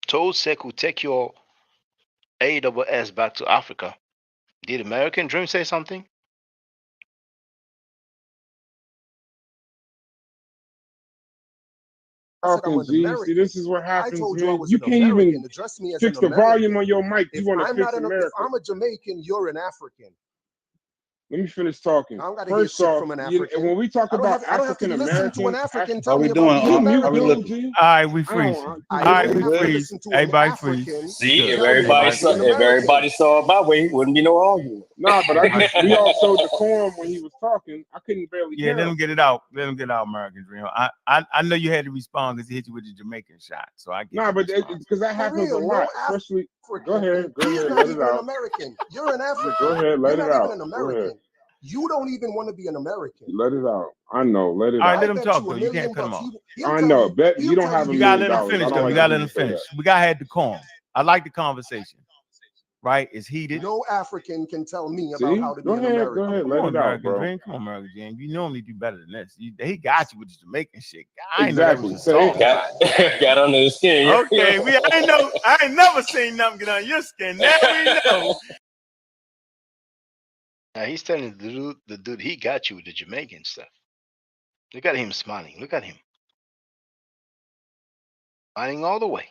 told Sekou, take your AWS back to Africa, did American Dream say something? Talking G. See, this is what happens, man. You can't even fix the volume on your mic. You want to fix America. If I'm a Jamaican, you're an African. Let me finish talking. I don't gotta First hear shit off, from an African. when we talk about I don't have to African listen to an Americans, African tell me about you mute American. G. All right, we freeze. All right, we freeze. Everybody freeze. See, if everybody saw it my way, wouldn't be no argument. Nah, but we all showed decorum when he was talking. I couldn't barely hear. Let him get it out. Let him get out, American Dream. I know you had to respond because he hit you with the Jamaican shot. So I get. Nah, but because that happens a lot, especially. Go ahead, He's let not it even out. an American. You're an African. Go ahead, let You're it not out. even an Go ahead. American. You don't even want to be an American. Let it out. I know. Let it out. All right, let him talk though. You can't cut him off. I know. Bet you don't have $1 million. You gotta let him finish though. You gotta let him finish. We gotta have decorum. I like the conversation. Right? It's heated. No African can tell me about how to be an American. Go ahead, Come let on, it out, American bro. Dream. Come on, American Dream. You normally do better than this. He got you with the Jamaican shit. I ain't Exactly. know that was a song. Got under the skin. Yeah. Okay, I ain't never seen nothing get on your skin. Now we know. Now he's telling the dude he got you with the Jamaican stuff. Look at him smiling. Look at him. Smiling all the way.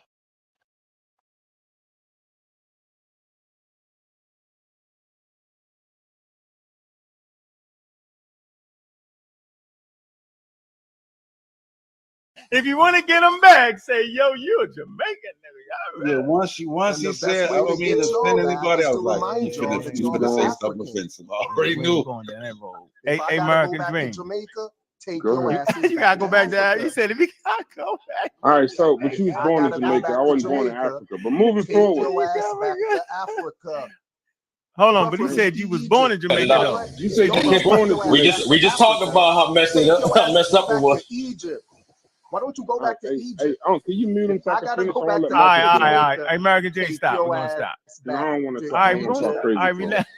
If you want to get him back, say, yo, you a Jamaican nigga. Yeah, once he said, I don't mean to offend anybody. I was like, you finna say something offensive. I already knew. Hey, American Dream. Jamaica, take Go your ahead. asses You gotta go back to there. You said if you gotta go back. All right, so but you was born in Jamaica. I wasn't born in Africa. But moving forward. Your ass back to Africa. Hold on, but he said you was born in Jamaica though. You said you was born in Jamaica. We just talked about how messed up it was. Egypt. Why don't you go back to Egypt? Hey, can you mute him so I can finish? Go back to All right. American Dream, stop. We're gonna stop. I don't want to All right, talk. All right, relax.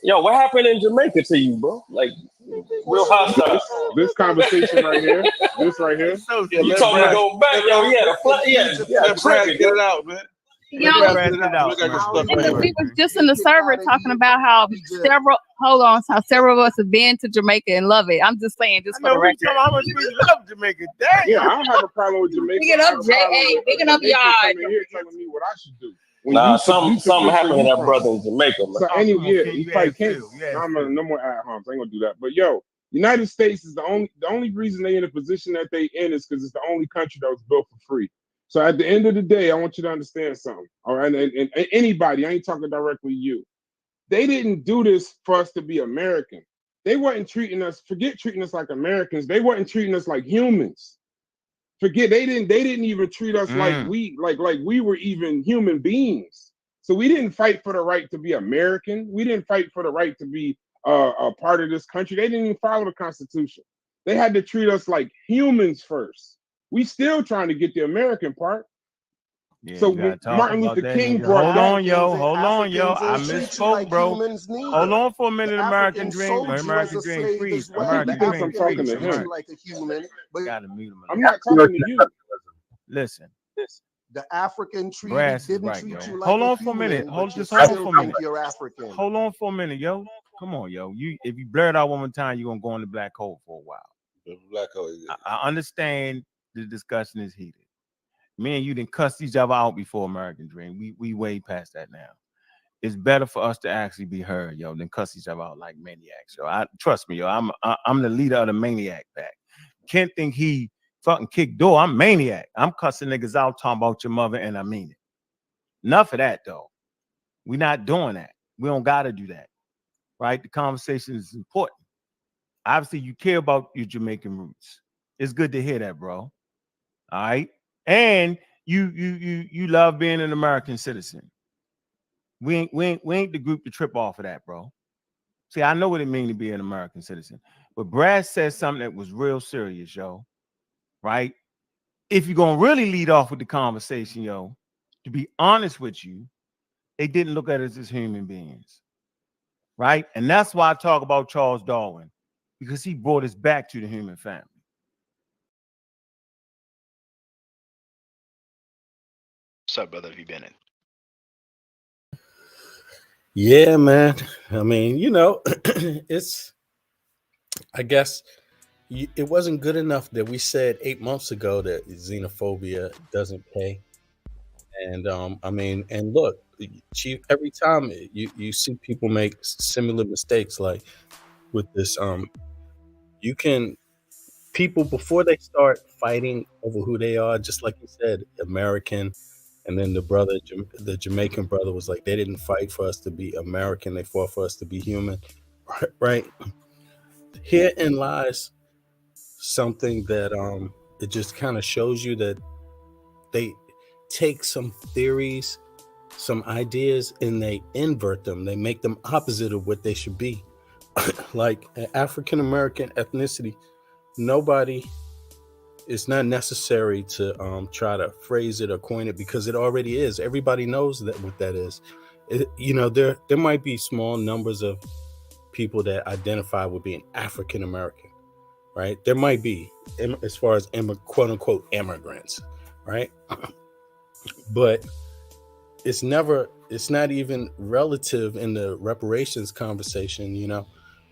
Yo, what happened in Jamaica to you, bro? Like, real hostile. This conversation right here. This right here. You told me to go back, yo. Let Brad get it out, man. Yo, Because we was just in the server talking about how several of us have been to Jamaica and love it. I'm just saying, just for the record. How much we love Jamaica. Dang. Yeah, I don't have a problem with Jamaica. Bigging up J.A., bigging up y'all. Telling me what I should do. Nah, something happened to that brother in Jamaica, man. So anyway, he probably can't. No more ad homs. I ain't gonna do that. But yo, United States is the only reason they in the position that they in is because it's the only country that was built for free. So at the end of the day, I want you to understand something. All right, and anybody, I ain't talking directly to you. They didn't do this for us to be American. They weren't treating us. Forget treating us like Americans. They weren't treating us like humans. Forget they didn't even treat us like we were even human beings. So we didn't fight for the right to be American. We didn't fight for the right to be a part of this country. They didn't even follow the Constitution. They had to treat us like humans first. We still trying to get the American part. Yeah, so Martin Luther King brought that. Hold on, yo. I misspoke, bro. Hold on for a minute, American Dream. American Dream, freeze. American Dream, I'm talking to him. Like a human, but gotta mute him. I'm not talking to you. Listen. The African treaty didn't treat you like hold on a for a minute. human, Hold on for a minute. You're African. Hold on for a minute, yo. Come on, yo. If you blur it out one more time, you're gonna go in the black hole for a while. The black hole. I understand the discussion is heated. Me and you didn't cuss each other out before American Dream. We way past that now. It's better for us to actually be heard, yo, than cuss each other out like maniacs, yo. Trust me, yo. I'm the leader of the maniac pack. Can't think he fucking kicked door. I'm maniac. I'm cussing niggas out, talking about your mother, and I mean it. Enough of that, though. We're not doing that. We don't gotta do that, right? The conversation is important. Obviously, you care about your Jamaican roots. It's good to hear that, bro. All right. And you love being an American citizen. We ain't the group to trip off of that, bro. See, I know what it means to be an American citizen. But Brad said something that was real serious, yo. Right? if you're gonna really lead off with the conversation, yo, to be honest with you, they didn't look at us as human beings, right? And that's why I talk about Charles Darwin, because he brought us back to the human family. What's up, brother V. Bennett? Yeah, man. I mean, it's, I guess it wasn't good enough that we said 8 months ago that xenophobia doesn't pay. And I mean, and look, Chief, every time you see people make similar mistakes, like with this, you can, people before they start fighting over who they are, just like you said, American, and then the Jamaican brother was like, they didn't fight for us to be American, they fought for us to be human, right? Herein lies something that it just kind of shows you that they take some theories, some ideas, and they invert them. They make them opposite of what they should be. Like African American ethnicity, it's not necessary to try to phrase it or coin it, because it already is. Everybody knows that what that is. There might be small numbers of people that identify with being African American, right? There might be, as far as quote unquote immigrants, right? But it's not even relative in the reparations conversation,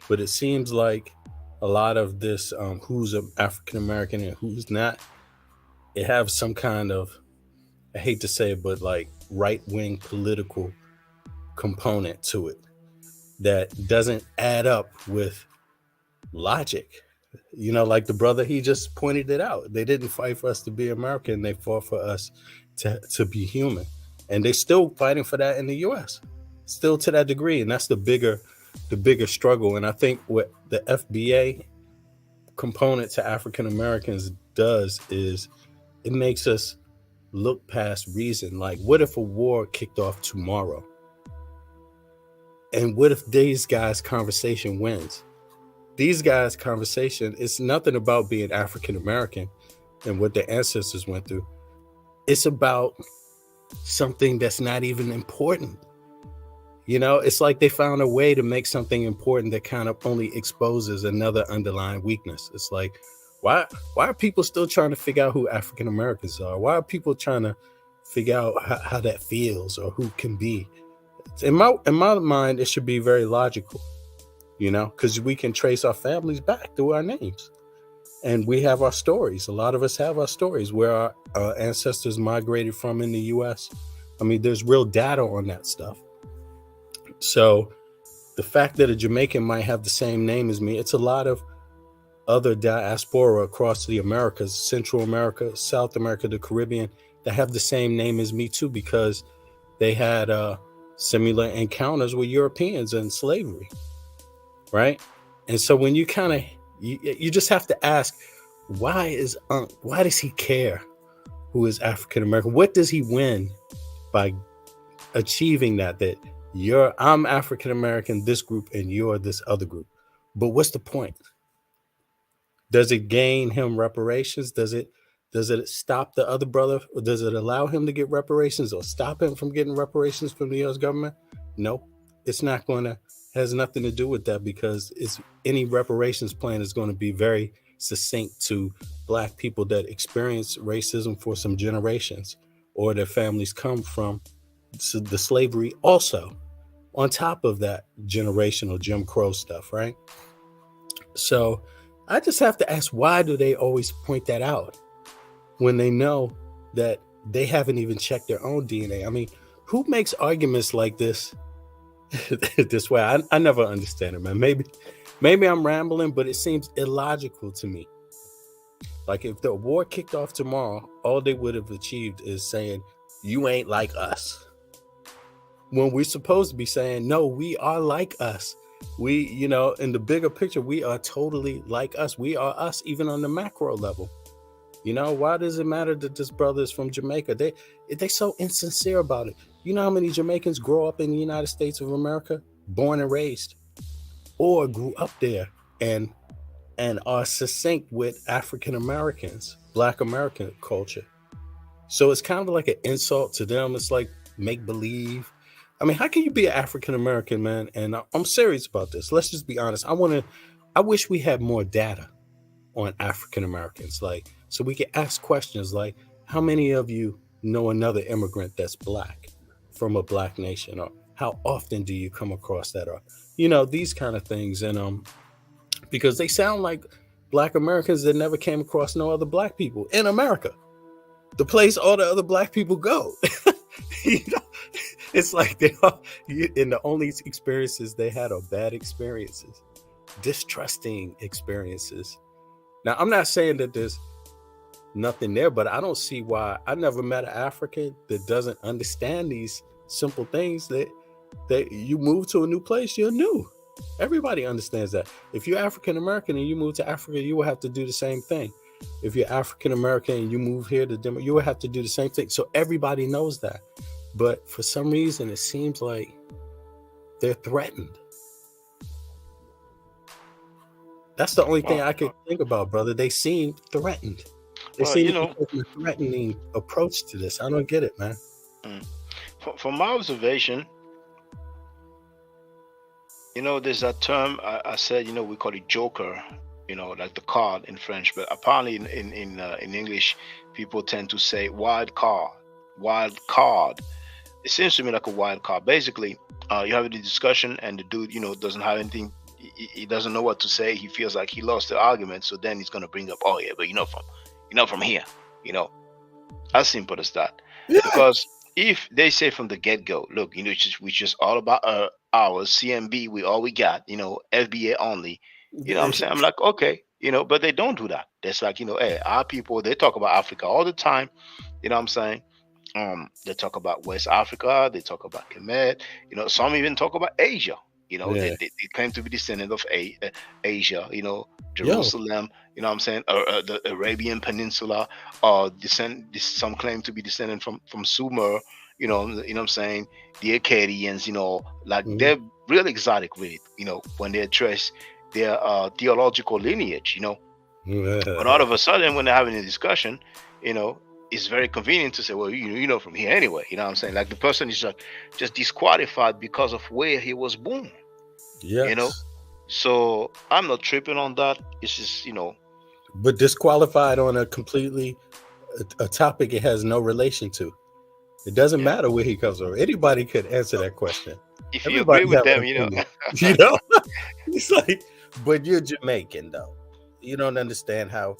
but it seems like a lot of this, who's an African American and who's not, it have some kind of, I hate to say it, but like right-wing political component to it that doesn't add up with logic. Like the brother, he just pointed it out. They didn't fight for us to be American. They fought for us to be human. And they still fighting for that in the US, still to that degree. And that's the bigger struggle. And I think what the FBA component to African Americans does is it makes us look past reason. Like, what if a war kicked off tomorrow? And what if these guys' conversation wins? These guys' conversation is nothing about being African American and what their ancestors went through. It's about something that's not even important. It's like they found a way to make something important that kind of only exposes another underlying weakness. It's like, why are people still trying to figure out who African Americans are? Why are people trying to figure out how that feels or who can be? In my mind, it should be very logical, because we can trace our families back through our names. And we have our stories. A lot of us have our stories where our ancestors migrated from in the US. I mean, there's real data on that stuff. So the fact that a Jamaican might have the same name as me, it's a lot of other diaspora across the Americas, Central America, South America, the Caribbean, that have the same name as me too, because they had similar encounters with Europeans and slavery, right? And so when you kind of, you just have to ask, why does he care who is African American? What does he win by achieving that I'm African American, this group, and you're this other group? But what's the point? Does it gain him reparations? Does it stop the other brother? Or does it allow him to get reparations or stop him from getting reparations from the US government? No, it's not going to, has nothing to do with that, because any reparations plan is going to be very succinct to Black people that experience racism for some generations, or their families come from the slavery also, on top of that generational Jim Crow stuff, right? So I just have to ask, why do they always point that out when they know that they haven't even checked their own DNA? I mean, who makes arguments like this this way? I never understand it, man. Maybe I'm rambling, but it seems illogical to me. Like, if the war kicked off tomorrow, all they would have achieved is saying, you ain't like us. When we're supposed to be saying, no, we are like us. We, in the bigger picture, we are totally like us. We are us, even on the macro level. Why does it matter that this brother is from Jamaica? They so insincere about it. You know how many Jamaicans grow up in the United States of America, born and raised, or grew up there and are succinct with African Americans, Black American culture. So it's kind of like an insult to them. It's like make believe. I mean, how can you be an African American, man? And I'm serious about this. Let's just be honest. I wish we had more data on African Americans, like, so we can ask questions like, how many of you know another immigrant that's Black from a Black nation, or how often do you come across that, or these kind of things. And because they sound like Black Americans that never came across no other Black people in America, the place all the other Black people go. It's like and the only experiences they had are bad experiences, distrusting experiences. Now, I'm not saying that there's nothing there, but I don't see why. I never met an African that doesn't understand these simple things, that you move to a new place, you're new. Everybody understands that. If you're African American and you move to Africa, you will have to do the same thing. If you're African American and you move here to Denver, you will have to do the same thing. So everybody knows that. But for some reason, it seems like they're threatened. That's the only thing I could think about, brother. They seem threatened. They seem to take a threatening approach to this. I don't get it, man. From my observation, there's that term I said, we call it joker, like the card in French, but apparently in English, people tend to say wild card. Wild card. It seems to me like a wild card. Basically, you have the discussion and the dude, doesn't have anything. He doesn't know what to say. He feels like he lost the argument, so then he's gonna bring up, oh yeah, but you're not from here. As simple as that. Yeah. Because if they say from the get-go, look, we just all about ours, CMB, we all we got, FBA only. What I'm saying? I'm like, okay, but they don't do that. It's like, hey, our people, they talk about Africa all the time. What I'm saying? They talk about West Africa, they talk about Kemet, some even talk about Asia. They claim to be descendant of Asia, Jerusalem, what I'm saying, the Arabian Peninsula, some claim to be descendant from Sumer, what I'm saying, the Akkadians, they're real exotic with it, when they trace their theological lineage, But all of a sudden, when they're having a discussion, it's very convenient to say, well, from here anyway, what I'm saying? Like the person is just disqualified because of where he was born. Yes. So I'm not tripping on that. It's just, But disqualified on a completely a topic it has no relation to. It doesn't matter where he comes from. Anybody could answer that question. If you agree with them, It's like, but you're Jamaican though. You don't understand how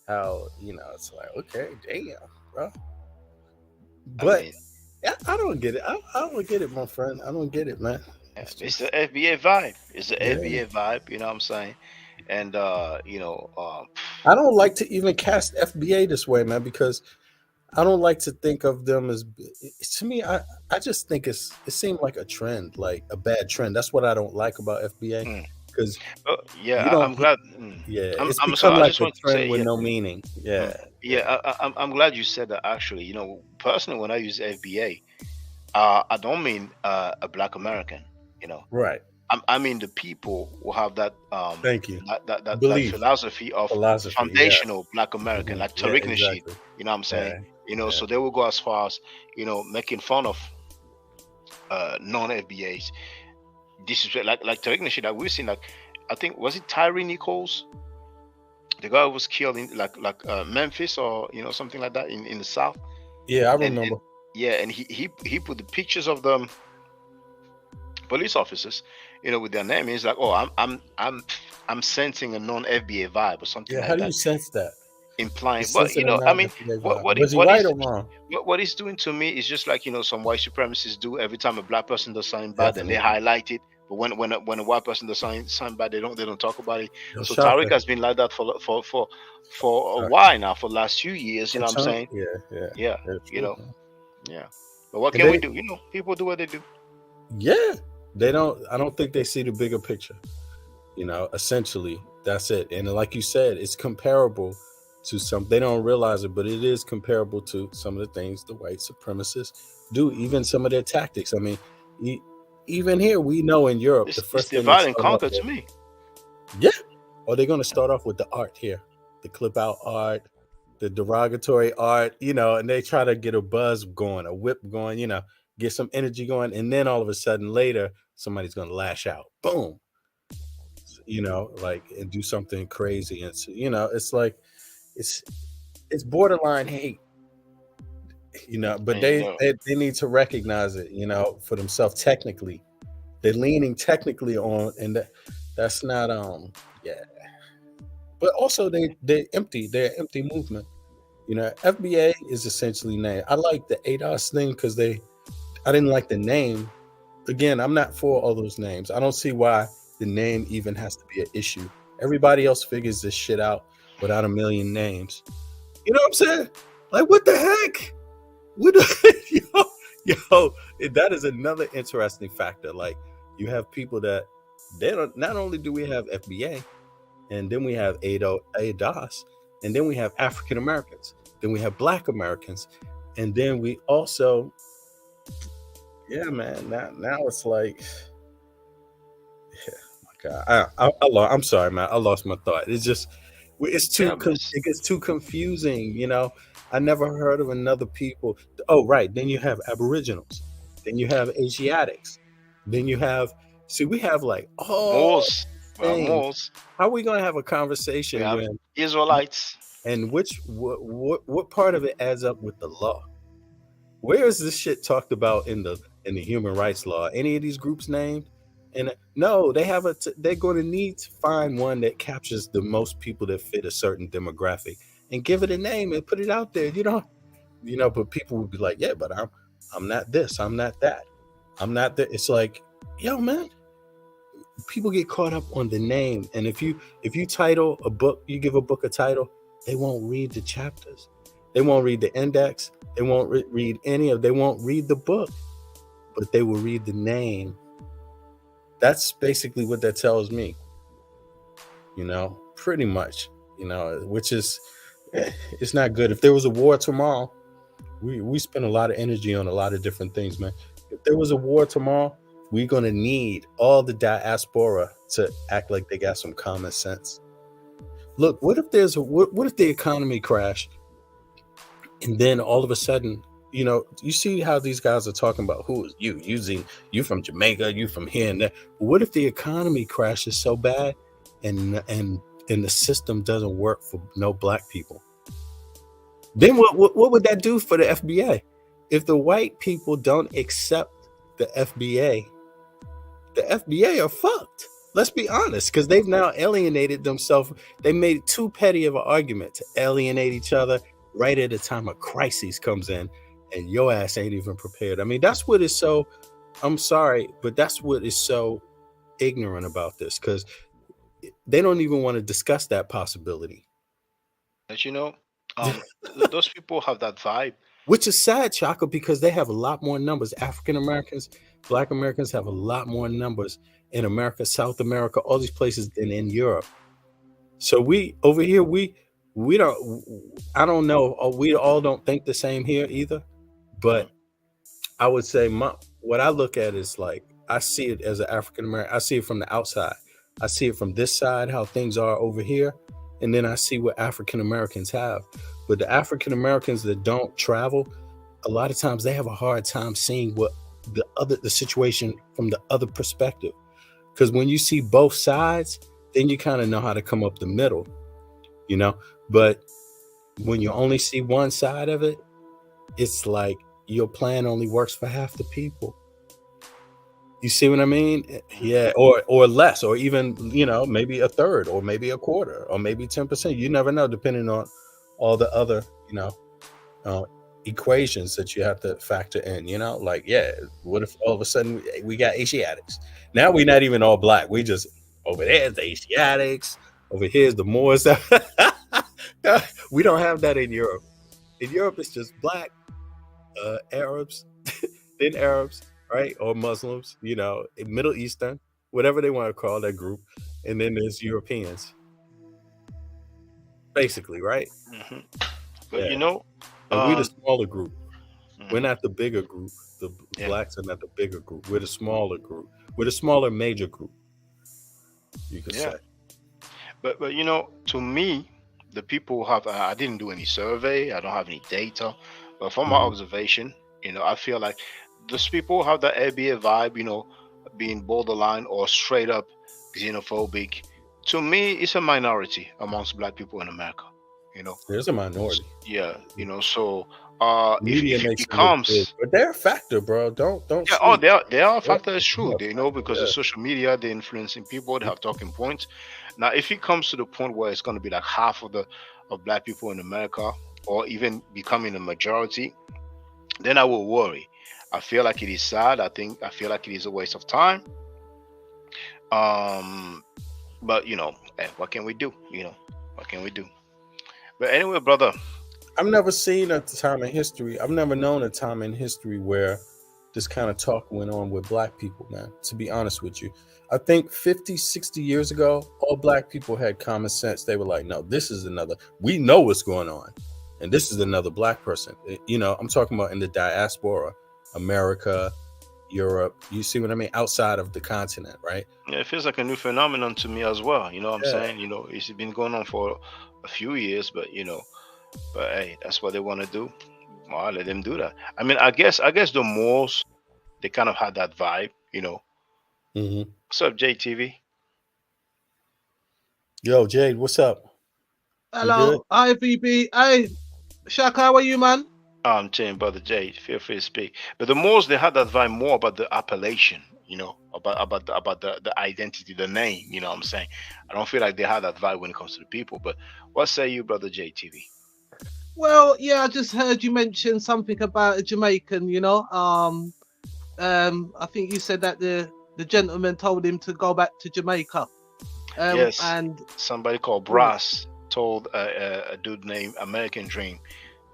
it's like, okay, damn, bro. But I don't get it. I don't get it, my friend. I don't get it, man. It's the FBA vibe. It's the FBA vibe. You know what I'm saying? And I don't like to even cast FBA this way, man, because I don't like to think of them as. To me, I just think it seemed like a trend, like a bad trend. That's what I don't like about FBA. Because I'm glad. It's become like a trend with no meaning. I'm glad you said that. Actually, personally, when I use FBA, I don't mean a Black American. Right. I mean the people who have that. Thank you. That philosophy of foundational Black American, like Tariq Nasheed. Exactly. You know what I'm saying? So they will go as far as making fun of non-FBAs. This is like Tariq Nasheed that we've seen. Like, I think, was it Tyree Nichols, the guy who was killed in like Memphis or something like that in the South. Yeah, I remember. And he put the pictures of them police officers, with their name. He's like, oh, I'm sensing a non-FBA vibe or something. Yeah, like how that. do you sense that? Implying, but I mean, what he's doing to me is just like some white supremacists do every time a Black person does something bad, then they highlight it. But when a white person does something bad, they don't talk about it. So Tariq has been like that for a while now, for the last few years. You know what I'm saying? Yeah. But what can we do? People do what they do. Yeah, they don't. I don't think they see the bigger picture. Essentially, that's it. And like you said, it's comparable to some. They don't realize it, but it is comparable to some of the things the white supremacists do. Even some of their tactics. I mean, even here, we know in Europe, the first thing divide and conquer to me. Yeah. Or they're going to start off with the art here, the clip out art. the derogatory art, and they try to get a buzz going, a whip going, get some energy going, and then all of a sudden later somebody's going to lash out, boom, like, and do something crazy. And so, it's like it's borderline hate, but And they need to recognize it, for themselves. Technically they're leaning technically on, and that's not yeah, but also they're empty movement. FBA is essentially name. I like the ADOS thing because I didn't like the name. Again, I'm not for all those names. I don't see why the name even has to be an issue. Everybody else figures this shit out without a million names. You know what I'm saying? Like, what the heck? Yo, that is another interesting factor. Like, you have people that they don't. Not only do we have FBA, and then we have ADOS, and then we have African Americans, then we have Black Americans, and then we also, yeah, man. Now it's like, yeah, my God, I'm sorry, man. I lost my thought. It's just, it gets too confusing. I never heard of another people. Oh, right. Then you have Aboriginals. Then you have Asiatics. Then you have, we have like all things. How are we going to have a conversation with Israelites? And what part of it adds up with the law? Where is this shit talked about in the human rights law? Any of these groups named? And no, they're going to need to find one that captures the most people that fit a certain demographic and give it a name and put it out there. But people would be like, yeah, but I'm not this, I'm not that, I'm not that. It's like, yo, man, people get caught up on the name. And if you title a book, you give a book a title, they won't read the chapters, they won't read the index, they won't read they won't read the book, but they will read the name. That's basically what that tells me, pretty much, which is, it's not good. If there was a war tomorrow, we spend a lot of energy on a lot of different things, man. If there was a war tomorrow, we're going to need all the diaspora to act like they got some common sense. Look, what if what if the economy crashed, and then all of a sudden, you see how these guys are talking about who is you, using you from Jamaica, you from here and there. But what if the economy crashes so bad and the system doesn't work for no Black people? Then what would that do for the FBA? If the white people don't accept the FBA are fucked. Let's be honest, because they've now alienated themselves. They made too petty of an argument to alienate each other right at a time a crisis comes in, and your ass ain't even prepared. I mean, that's what is so, I'm sorry, but that's what is so ignorant about this, because they don't even want to discuss that possibility. But those people have that vibe. Which is sad, Chaka, because they have a lot more numbers. African Americans, Black Americans have a lot more numbers in America, South America, all these places than in Europe. So we over here, we don't, I don't know, we all don't think the same here either. But I would say what I look at is like, I see it as an African American. I see it from the outside. I see it from this side, how things are over here. And then I see what African Americans have. But the African Americans that don't travel, a lot of times they have a hard time seeing what the situation from the other perspective. Because when you see both sides, then you kind of know how to come up the middle, But when you only see one side of it, it's like your plan only works for half the people. You see what I mean? Yeah, or less, or even, maybe a third, or maybe a quarter, or maybe 10%. You never know, depending on all the other, equations that you have to factor in, like, yeah, what if all of a sudden we got Asiatics? Now we're not even all Black. We just, over there's the Asiatics, over here's the Moors. We don't have that in Europe. In Europe, it's just Black, Arabs, then Arabs, right? Or Muslims, Middle Eastern, whatever they want to call that group. And then there's Europeans. Basically, right? Mm-hmm. But and we're the smaller group. Mm-hmm. We're not the bigger group. The Blacks are not the bigger group. We're the smaller group. We're the smaller major group, you could say. But to me, the people who have, I didn't do any survey, I don't have any data, but from my observation, I feel like those people who have that ABA vibe, being borderline or straight up xenophobic, to me, it's a minority amongst black people in America. There's a minority. Yeah, so Media if it makes them look good, becomes, but they're a factor, bro. Don't yeah, oh, sleep. they are a factor. It's true. Yeah. They know because of social media, they're influencing people. They have talking points. Now, if it comes to the point where it's going to be like half of black people in America, or even becoming a majority, then I will worry. I feel like it is sad. I feel like it is a waste of time. But what can we do? What can we do? But anyway, brother, I've never seen a time in history. I've never known a time in history where this kind of talk went on with black people, man. To be honest with you, I think 50, 60 years ago, all black people had common sense. They were like, no, this is another, we know what's going on. And this is another black person. I'm talking about in the diaspora, America, Europe. You see what I mean? Outside of the continent, right? Yeah, it feels like a new phenomenon to me as well. You know what I'm saying? It's been going on for a few years, but hey, that's what they want to do. Well, let them do that. I mean, I guess the Moors, they kind of had that vibe, What's up, JTV? Yo, Jade, what's up? Hello, IVB. Hey, Shaka, how are you, man? I'm saying, brother Jade, feel free to speak. But the Moors, they had that vibe more about the appellation, about the identity, the name. You know what I'm saying? I don't feel like they had that vibe when it comes to the people. But what say you, brother JTV? Well, yeah, I just heard you mention something about a Jamaican. I think you said that the gentleman told him to go back to Jamaica. Yes, and somebody called Brass told a dude named American Dream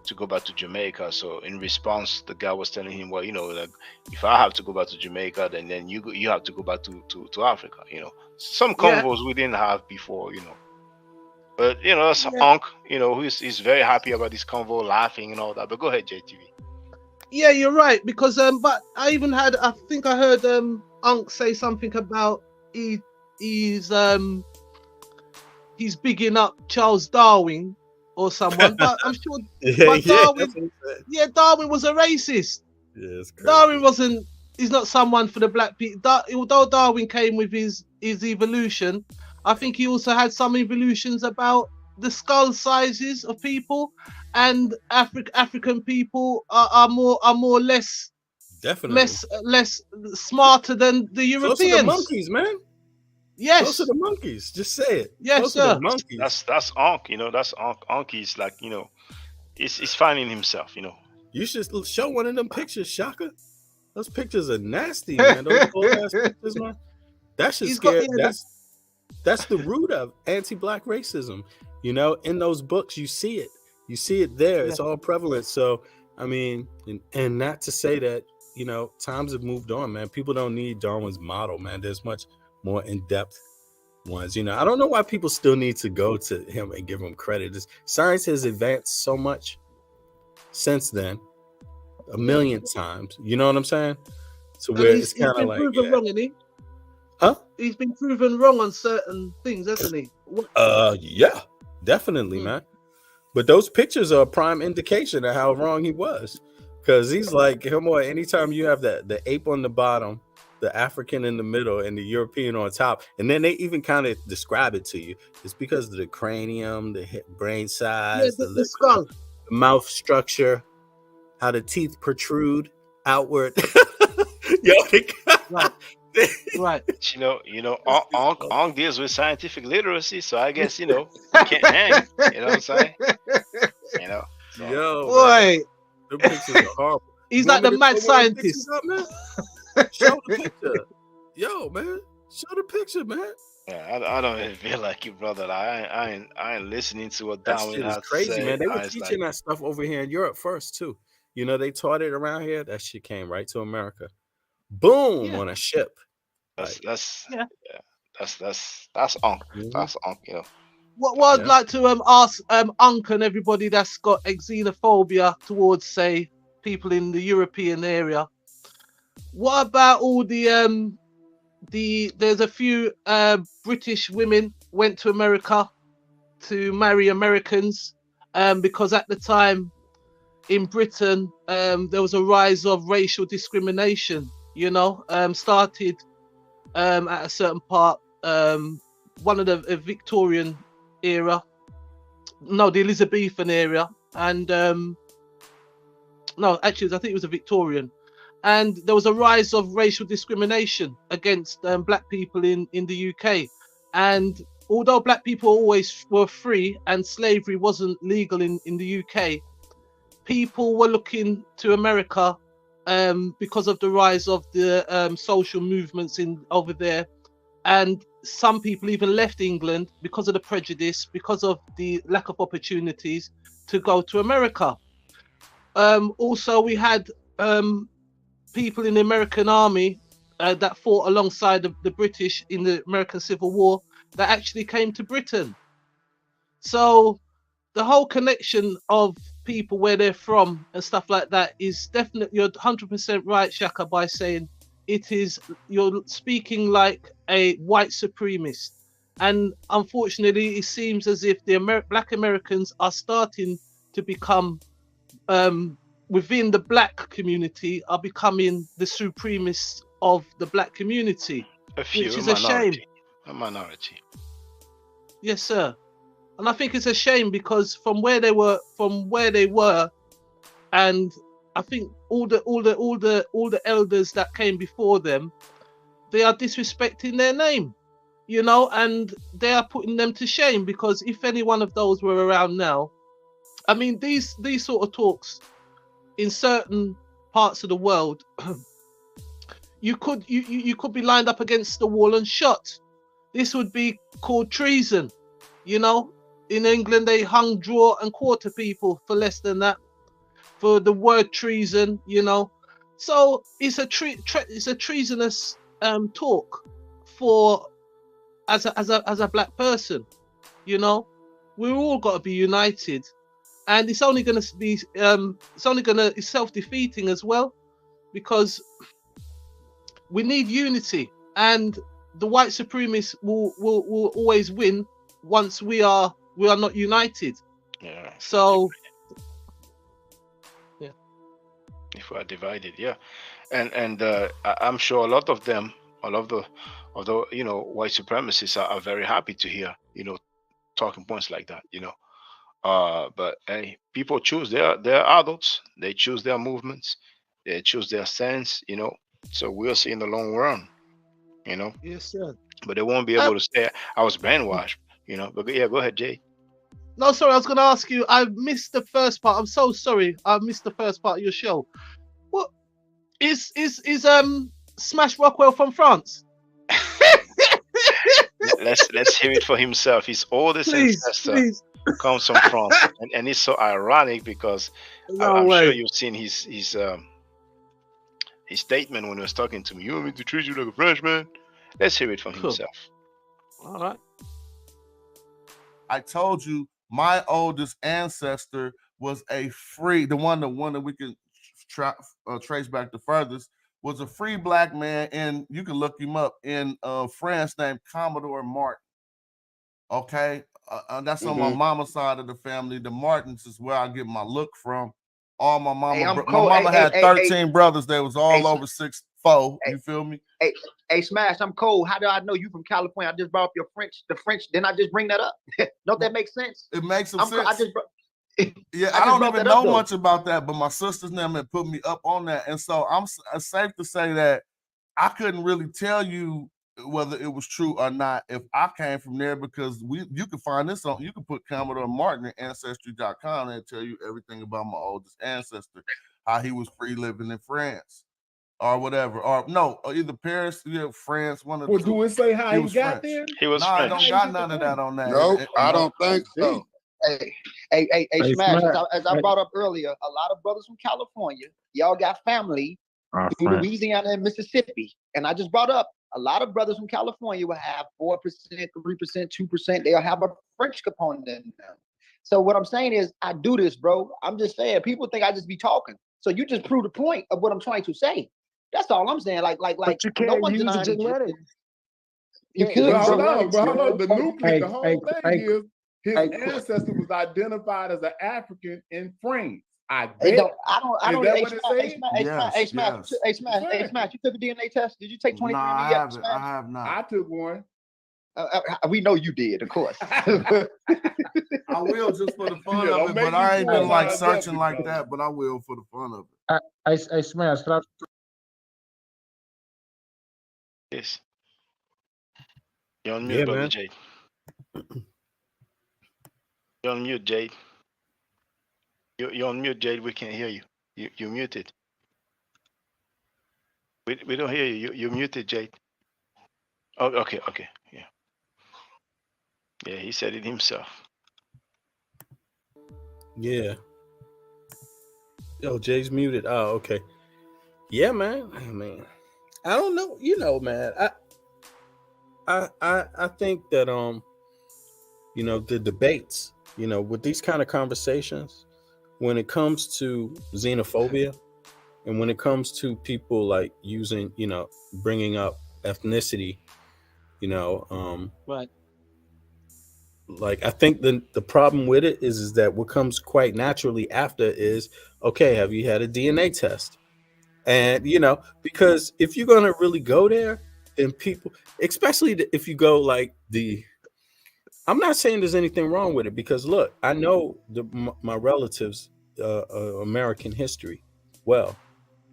to go back to Jamaica. So in response, the guy was telling him, well, like, if I have to go back to Jamaica, then you have to go back to Africa. Some convos we didn't have before. But that's Unc. He's very happy about this convo, laughing and all that. But go ahead, JTV. Yeah, you're right, because but I think I heard Unc say something about he's bigging up Charles Darwin or someone, but I'm sure Darwin was a racist. Yeah, it's crazy. Darwin he's not someone for the black people. Although Darwin came with his evolution, I think he also had some evolutions about the skull sizes of people, and African people are more less definitely less smarter than the Europeans. Close to the monkeys, man. Yes. Close to the monkeys. Just say it. Yes, Close sir. to the monkeys. That's Unc. That's Unc. Unc is like, he's finding himself. You should show one of them pictures, Shaka. Those pictures are nasty, man. Those old ass pictures, man. That should scare. That's the root of anti-black racism. In those books, you see it. You see it there. It's all prevalent. So, I mean, and not to say that, times have moved on, man. People don't need Darwin's model, man. There's much more in-depth ones. I don't know why people still need to go to him and give him credit. Science has advanced so much since then, a million times. You know what I'm saying? So where it's kind of like, wrong, isn't he? Huh? He's been proven wrong on certain things, hasn't he? Yeah, definitely, man. But those pictures are a prime indication of how wrong he was, because he's like, come on, anytime you have the ape on the bottom, the African in the middle, and the European on top, and then they even kind of describe it to you. It's because of the cranium, the brain size, the skull, the mouth structure, how the teeth protrude outward. Right. Ong deals with scientific literacy, so I guess you can't hang. You know what I'm saying? So. Yo, boy, the pictures are horrible. He's like the mad scientist. Show the picture, yo, man. Show the picture, man. Yeah, I don't even feel like you, brother. I ain't listening to what Darwin has crazy, to say. Man. They were teaching that stuff over here in Europe first, too. They taught it around here. That shit came right to America. Boom, on a ship. That's Unc. That's Unc. What I'd like to ask Unc and everybody that's got xenophobia towards, say, people in the European area. What about all there's a few British women went to America to marry Americans, because at the time in Britain there was a rise of racial discrimination. Started at a certain part, one of the Victorian era, no, the Elizabethan era, and no, actually, I think it was a Victorian. And there was a rise of racial discrimination against black people in the UK. And although black people always were free and slavery wasn't legal in the UK, people were looking to America because of the rise of the social movements over there. And some people even left England because of the prejudice, because of the lack of opportunities to go to America. Also, we had people in the American army that fought alongside the British in the American Civil War that actually came to Britain. So the whole connection of people, where they're from and stuff like that, is definitely, you're 100% right, Shaka, by saying you're speaking like a white supremacist. And unfortunately, it seems as if the black Americans are starting to become, within the black community, are becoming the supremacists of the black community, which is a shame. A minority. Yes, sir. And I think it's a shame, because from where they were, and I think all the elders that came before them, they are disrespecting their name, and they are putting them to shame. Because if any one of those were around now, I mean, these sort of talks in certain parts of the world, you could be lined up against the wall and shot. This would be called treason, In England, they hung, draw, and quarter people for less than that, for the word treason, So it's a treasonous talk for as a black person, We're all got to be united, and it's only going to be it's self-defeating as well, because we need unity, and the white supremacists will always win once we are not united. Yeah. So, yeah. If we are divided, yeah, and I'm sure a lot of them, the white supremacists are very happy to hear talking points like that, But hey, people choose their adults. They choose their movements. They choose their stance, So we'll see in the long run, Yes, sir. But they won't be able to say I was brainwashed, But yeah, go ahead, Jay. No, sorry, I was going to ask you. I missed the first part. I'm so sorry. I missed the first part of your show. What is Smash Rockwell from France? Let's hear it for himself. His oldest ancestor comes from France, and it's so ironic because I'm sure you've seen his statement when he was talking to me. You want me to treat you like a Frenchman? Let's hear it from himself. All right. I told you my oldest ancestor was the one that we can trace back the furthest, was a free black man, and you can look him up, in France, named Commodore Martin. Okay, that's on my mama's side of the family. The Martins is where I get my look from. All my mama, my mama had 13 brothers. They was all over 6'4". You feel me? Hey, Smash, I'm cold. How do I know you from California? I just brought up the French. Didn't I just bring that up? Don't that make sense? It makes some sense. I don't even know much about that, but my sisters and them had put me up on that, and so I'm safe to say that I couldn't really tell you whether it was true or not if I came from there, because you can find this on, you can put Commodore Martin at Ancestry.com and tell you everything about my oldest ancestor, how he was free living in France or whatever, or no, or either Paris, France, one of the two. Do it say how he got French. there? He was I French. don't got none of that on that. Nope, I don't think so. Hey, Smash, as I brought up earlier, a lot of brothers from California, y'all got family through Louisiana and Mississippi. And I just brought up a lot of brothers from California will have 4%, 3%, 2%. They'll have a French component in them. So what I'm saying is, I do this, bro. I'm just saying, people think I just be talking. So you just prove the point of what I'm trying to say. That's all I'm saying. But you can't use the genetics. You could. Hold on. The whole thing is His ancestor was identified as an African in France. I bet. Hey, I don't. Is that what it said? Hey, Smash, you took a DNA test? Did you take 23andMe? I have not. I took one. We know you did, of course. I will just for the fun of it, but I ain't been like searching like that. But I will for the fun of it. I Smash. Can I... Yes. You're on mute, brother Jade. You're on mute, Jade. You're on mute, Jade. We can't hear you. You're muted. We don't hear you. You're muted, Jade. Oh, okay. Yeah. Yeah, he said it himself. Yeah. Yo, Jay's muted. Oh, okay. Yeah, man. I mean, I don't know. You know, man. I think that the debates, with these kind of conversations, when it comes to xenophobia and when it comes to people like using, bringing up ethnicity, right. Like I think the problem with it is that what comes quite naturally after is, okay, have you had a DNA test? And because if you're gonna really go there, then people, especially if you go like I'm not saying there's anything wrong with it, because look, I know my relatives American history well,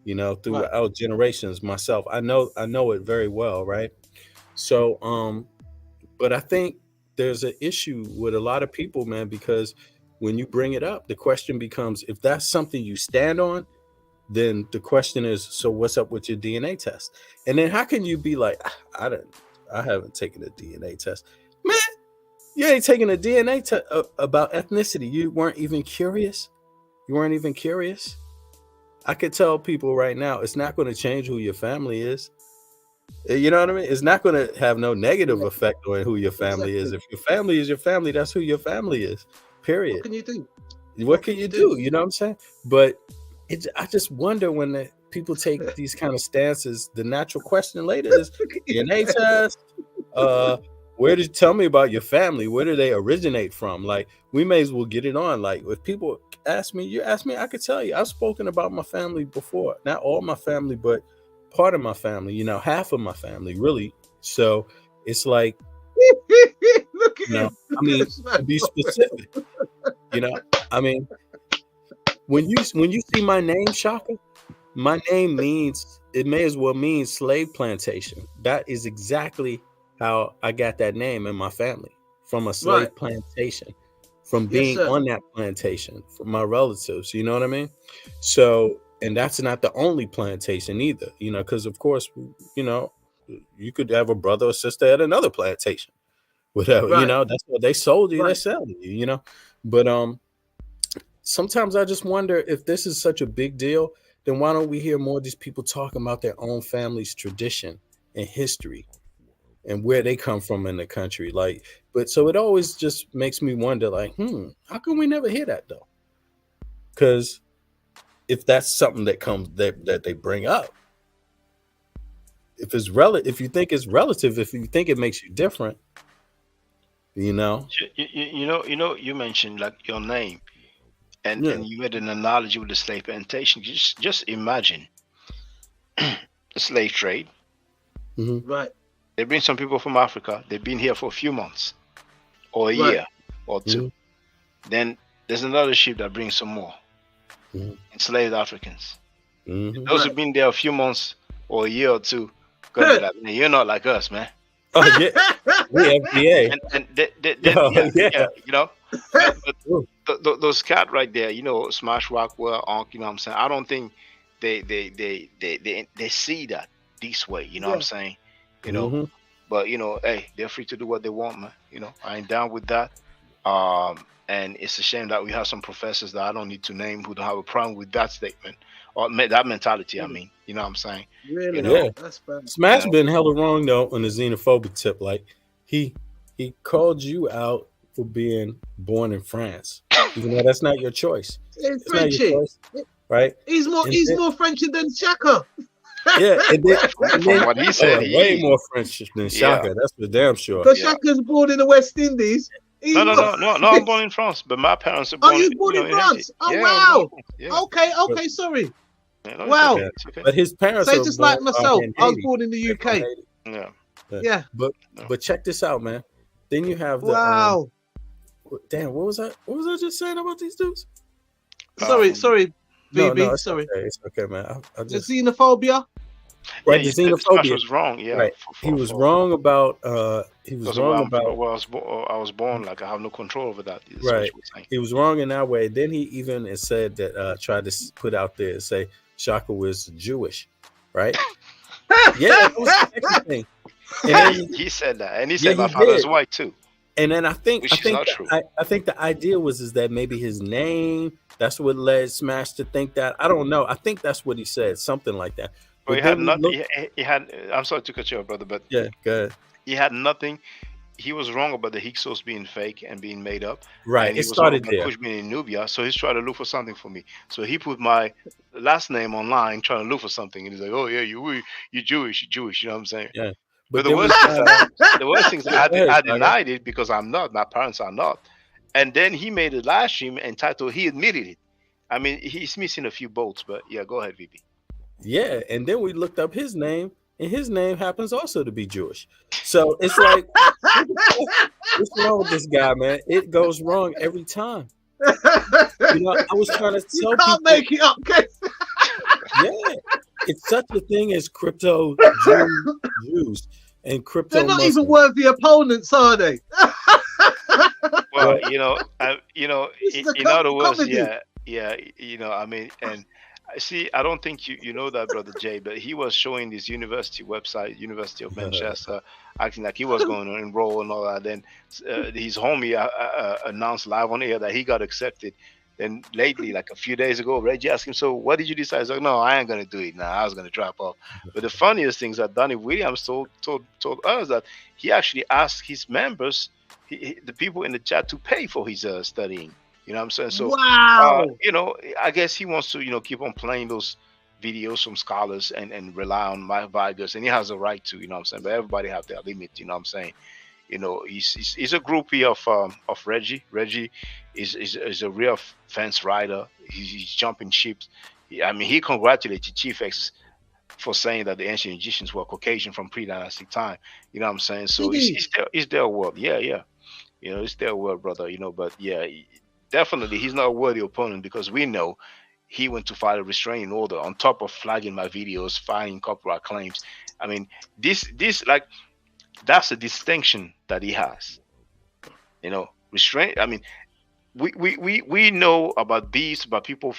throughout generations myself. I know it very well, right? So but I think there's an issue with a lot of people, man, because when you bring it up, the question becomes, if that's something you stand on, then the question is, so what's up with your DNA test? And then how can you be like, I haven't taken a DNA test? Man, you ain't taking a DNA test about ethnicity. You weren't even curious. I could tell people right now, it's not going to change who your family is. You know what I mean? It's not going to have no negative effect on who your family is. If your family is your family, that's who your family is. Period. What can you do? What can you do? You know what I'm saying? But I just wonder when people take these kind of stances, the natural question later is DNA test. Where did you tell me about your family? Where do they originate from? Like, we may as well get it on. Like, if people ask me, I could tell you. I've spoken about my family before. Not all my family, but part of my family, half of my family, really. So it's like, I mean, to be specific, I mean, when you see my name, Shaka, my name means, it may as well mean slave plantation. That is exactly how I got that name in my family, from a slave plantation, from being on that plantation, from my relatives. You know what I mean? So, and that's not the only plantation either, because of course, you could have a brother or sister at another plantation, whatever, that's what they sold you, they sell you, but sometimes I just wonder, if this is such a big deal, then why don't we hear more of these people talking about their own family's tradition and history and where they come from in the country? Like, but so it always just makes me wonder, like, how come we never hear that though? Because if that's something that they bring up, if you think it's relative, if you think it makes you different, you mentioned like your name, and you made an analogy with the slave plantation. Just imagine the slave trade. Right. They bring some people from Africa. They've been here for a few months, or a year, or two. Then there's another ship that brings some more. Enslaved Africans. Those who've been there a few months or a year or two, gonna be like, man, you're not like us, man. Oh yeah, we FBA. But those cat right there, Smash Rockwell, Onk, what I'm saying? I don't think they see that this way, what I'm saying? But hey, they're free to do what they want, man. I ain't down with that. And it's a shame that we have some professors that I don't need to name who don't have a problem with that statement or that mentality. I mean, you know what I'm saying? Really? That's bad. Smash been hella wrong though on the xenophobic tip. Like he called you out for being born in France, even though that's not your choice. It's Frenchy, right? He's more Frenchy than Shaka. Yeah, and then what he said, way more French than Shaka. That's for damn sure. Because Shaka's born in the West Indies. No. I'm born in France, but my parents are born. Oh, you born in France? Oh, yeah, wow. Yeah. Okay, sorry. Yeah, no, Wow. it's okay. But his parents So are just like born, myself, in I was Haiti. born in the UK. Yeah. Yeah. But check this out, man. Then you have the Wow. damn, what was I just saying about these dudes? Sorry, No, VB. it's Sorry. okay. It's okay, man. I The just xenophobia. right, Yeah, the Smash xenophobia was wrong. Yeah, right. He was wrong about because where I was born, like I have no control over that. That's what right. you were saying. He was wrong in that way. Then he even said that tried to put out there and say Shaka was Jewish, right? Yeah, that was the second thing. And then, He said that, and he yeah, said my he father's did. white too. And then I think not true. I think the idea was that maybe his name, that's what led Smash to think that. I don't know. I think that's what he said, something like that. But But he had then we not. look, He had. I'm sorry to cut you off, brother, but yeah, good. he had nothing. He was wrong about the Hyksos being fake and being made up. Right. And he It was wrong started about there. Kush being in Nubia. So he's trying to look for something for me. So he put my last name online, trying to look for something, and he's like, "Oh yeah, you Jewish, you Jewish." You know what I'm saying? Yeah. But the then we worst thing, found out- the worst thing is Yeah, go ahead, I Shaka. denied it because I'm not. My parents are not. And then he made a live stream entitled, he admitted it. I mean, he's missing a few bolts, but yeah, go ahead, VB. Yeah, and then we looked up his name, and his name happens also to be Jewish. So it's like, what's wrong with this guy, man? It goes wrong every time. You know, I was trying to tell You people, can't make it up, okay? yeah, it's such a thing as crypto Jews and crypto They're not Muslims. even worthy opponents, are they? Well, This is a in other words, comedy. yeah, I mean, and see, I don't think you know that, brother Jay, but he was showing this university website, University of Manchester, acting like he was going to enroll and all that. Then his homie announced live on air that he got accepted. Then lately, like a few days ago, Reggie asked him, "So what did you decide?" He's like, "No, I ain't gonna do it now. I was gonna drop off." But the funniest thing is that Donnie Williams told us that he actually asked his members, the people in the chat, to pay for his studying. You know what I'm saying? So, Wow. I guess he wants to, keep on playing those videos from scholars and rely on my Vigors, and he has a right to, you know what I'm saying? But everybody have their limit, you know what I'm saying? He's a groupie of Reggie. Reggie is a real fence rider. He's jumping ships. He congratulated Chief X for saying that the ancient Egyptians were Caucasian from pre-dynastic time. You know what I'm saying? So it's their world. Yeah. It's their world, brother. But yeah, definitely he's not a worthy opponent because we know he went to file a restraining order on top of flagging my videos, filing copyright claims. I mean, this like, that's a distinction that he has. Restraint. I mean, we know about these, about people,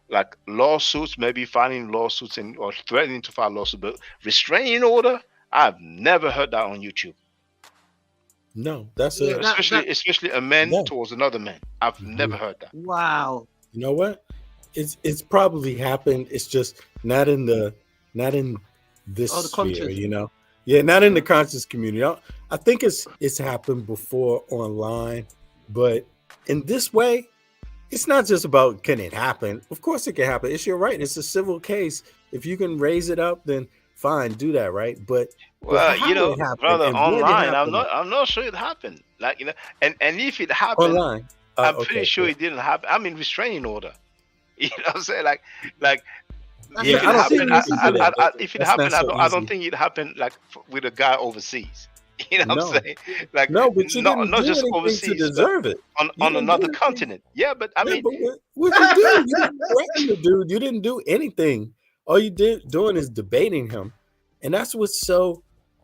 like lawsuits, maybe filing lawsuits or threatening to file lawsuits, but restraining order, I've never heard that on YouTube. No, that's especially a man towards another man. I've never heard that. Wow. You know what? It's probably happened. It's just not in this the sphere, Yeah, not in the conscious community. I think it's happened before online, but in this way, it's not just about can it happen. Of course it can happen. It's your right. It's a civil case. If you can raise it up, then fine, do that, right? But well, brother, online, I'm not sure it happened. Like, and if it happened, online, I'm pretty sure it didn't happen. I'm in restraining order. You know what I'm saying? Like, if it happened, I don't think it happened like with a guy overseas. You know what I'm saying? Like, no, but you didn't not do just anything overseas, to deserve it. On another continent. Yeah, but I mean, but what you do? You didn't threaten the dude. You didn't do anything. All you doing is debating him, and that's what's so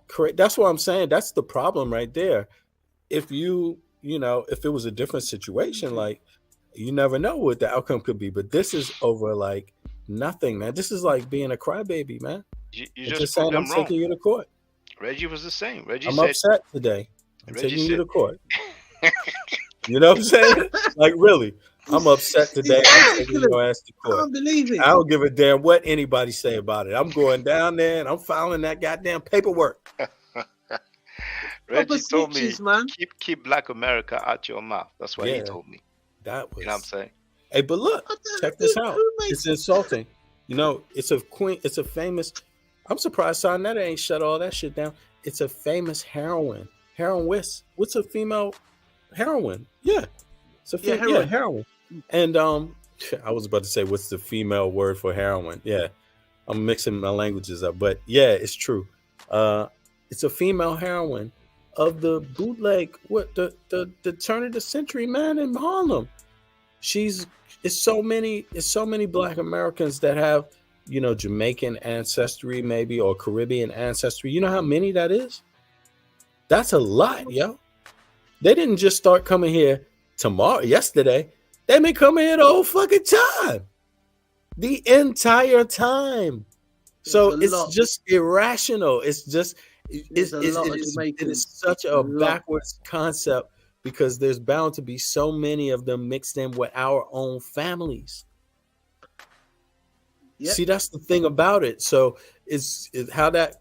crazy. That's what I'm saying. That's the problem right there. If if it was a different situation, like, you never know what the outcome could be. But this is over like nothing, man. This is like being a crybaby, man. You just saying I'm taking you to court. Reggie was the same. Reggie I'm said, upset today. I'm Reggie taking you said- to court. You know what I'm saying? Like, really, I'm upset today. I'm taking your ass to I court. can't believe it. I don't give a damn what anybody say about it. I'm going down there and I'm filing that goddamn paperwork. Reggie told me, snitches, man. keep Black America out your mouth. That's what he Yeah. told me. That was. You know what I'm saying? Hey, but look, check this out. It's insulting. It's a famous. I'm surprised Sarnetta ain't shut all that shit down. It's a famous heroinist. What's a female heroin. Yeah, it's a heroin. And I was about to say, what's the female word for heroin? Yeah, I'm mixing my languages up, but yeah, it's true. It's a female heroine of the bootleg, the turn of the century, man, in Harlem. It's so many Black Americans that have, Jamaican ancestry, maybe, or Caribbean ancestry. You know how many that is? That's a lot, yo. They didn't just start coming here yesterday. They've been coming here the whole fucking time. The entire time. So it's just irrational. It's just it is such a backwards concept, because there's bound to be so many of them mixed in with our own families. Yep. See, that's the thing about it. So it's how that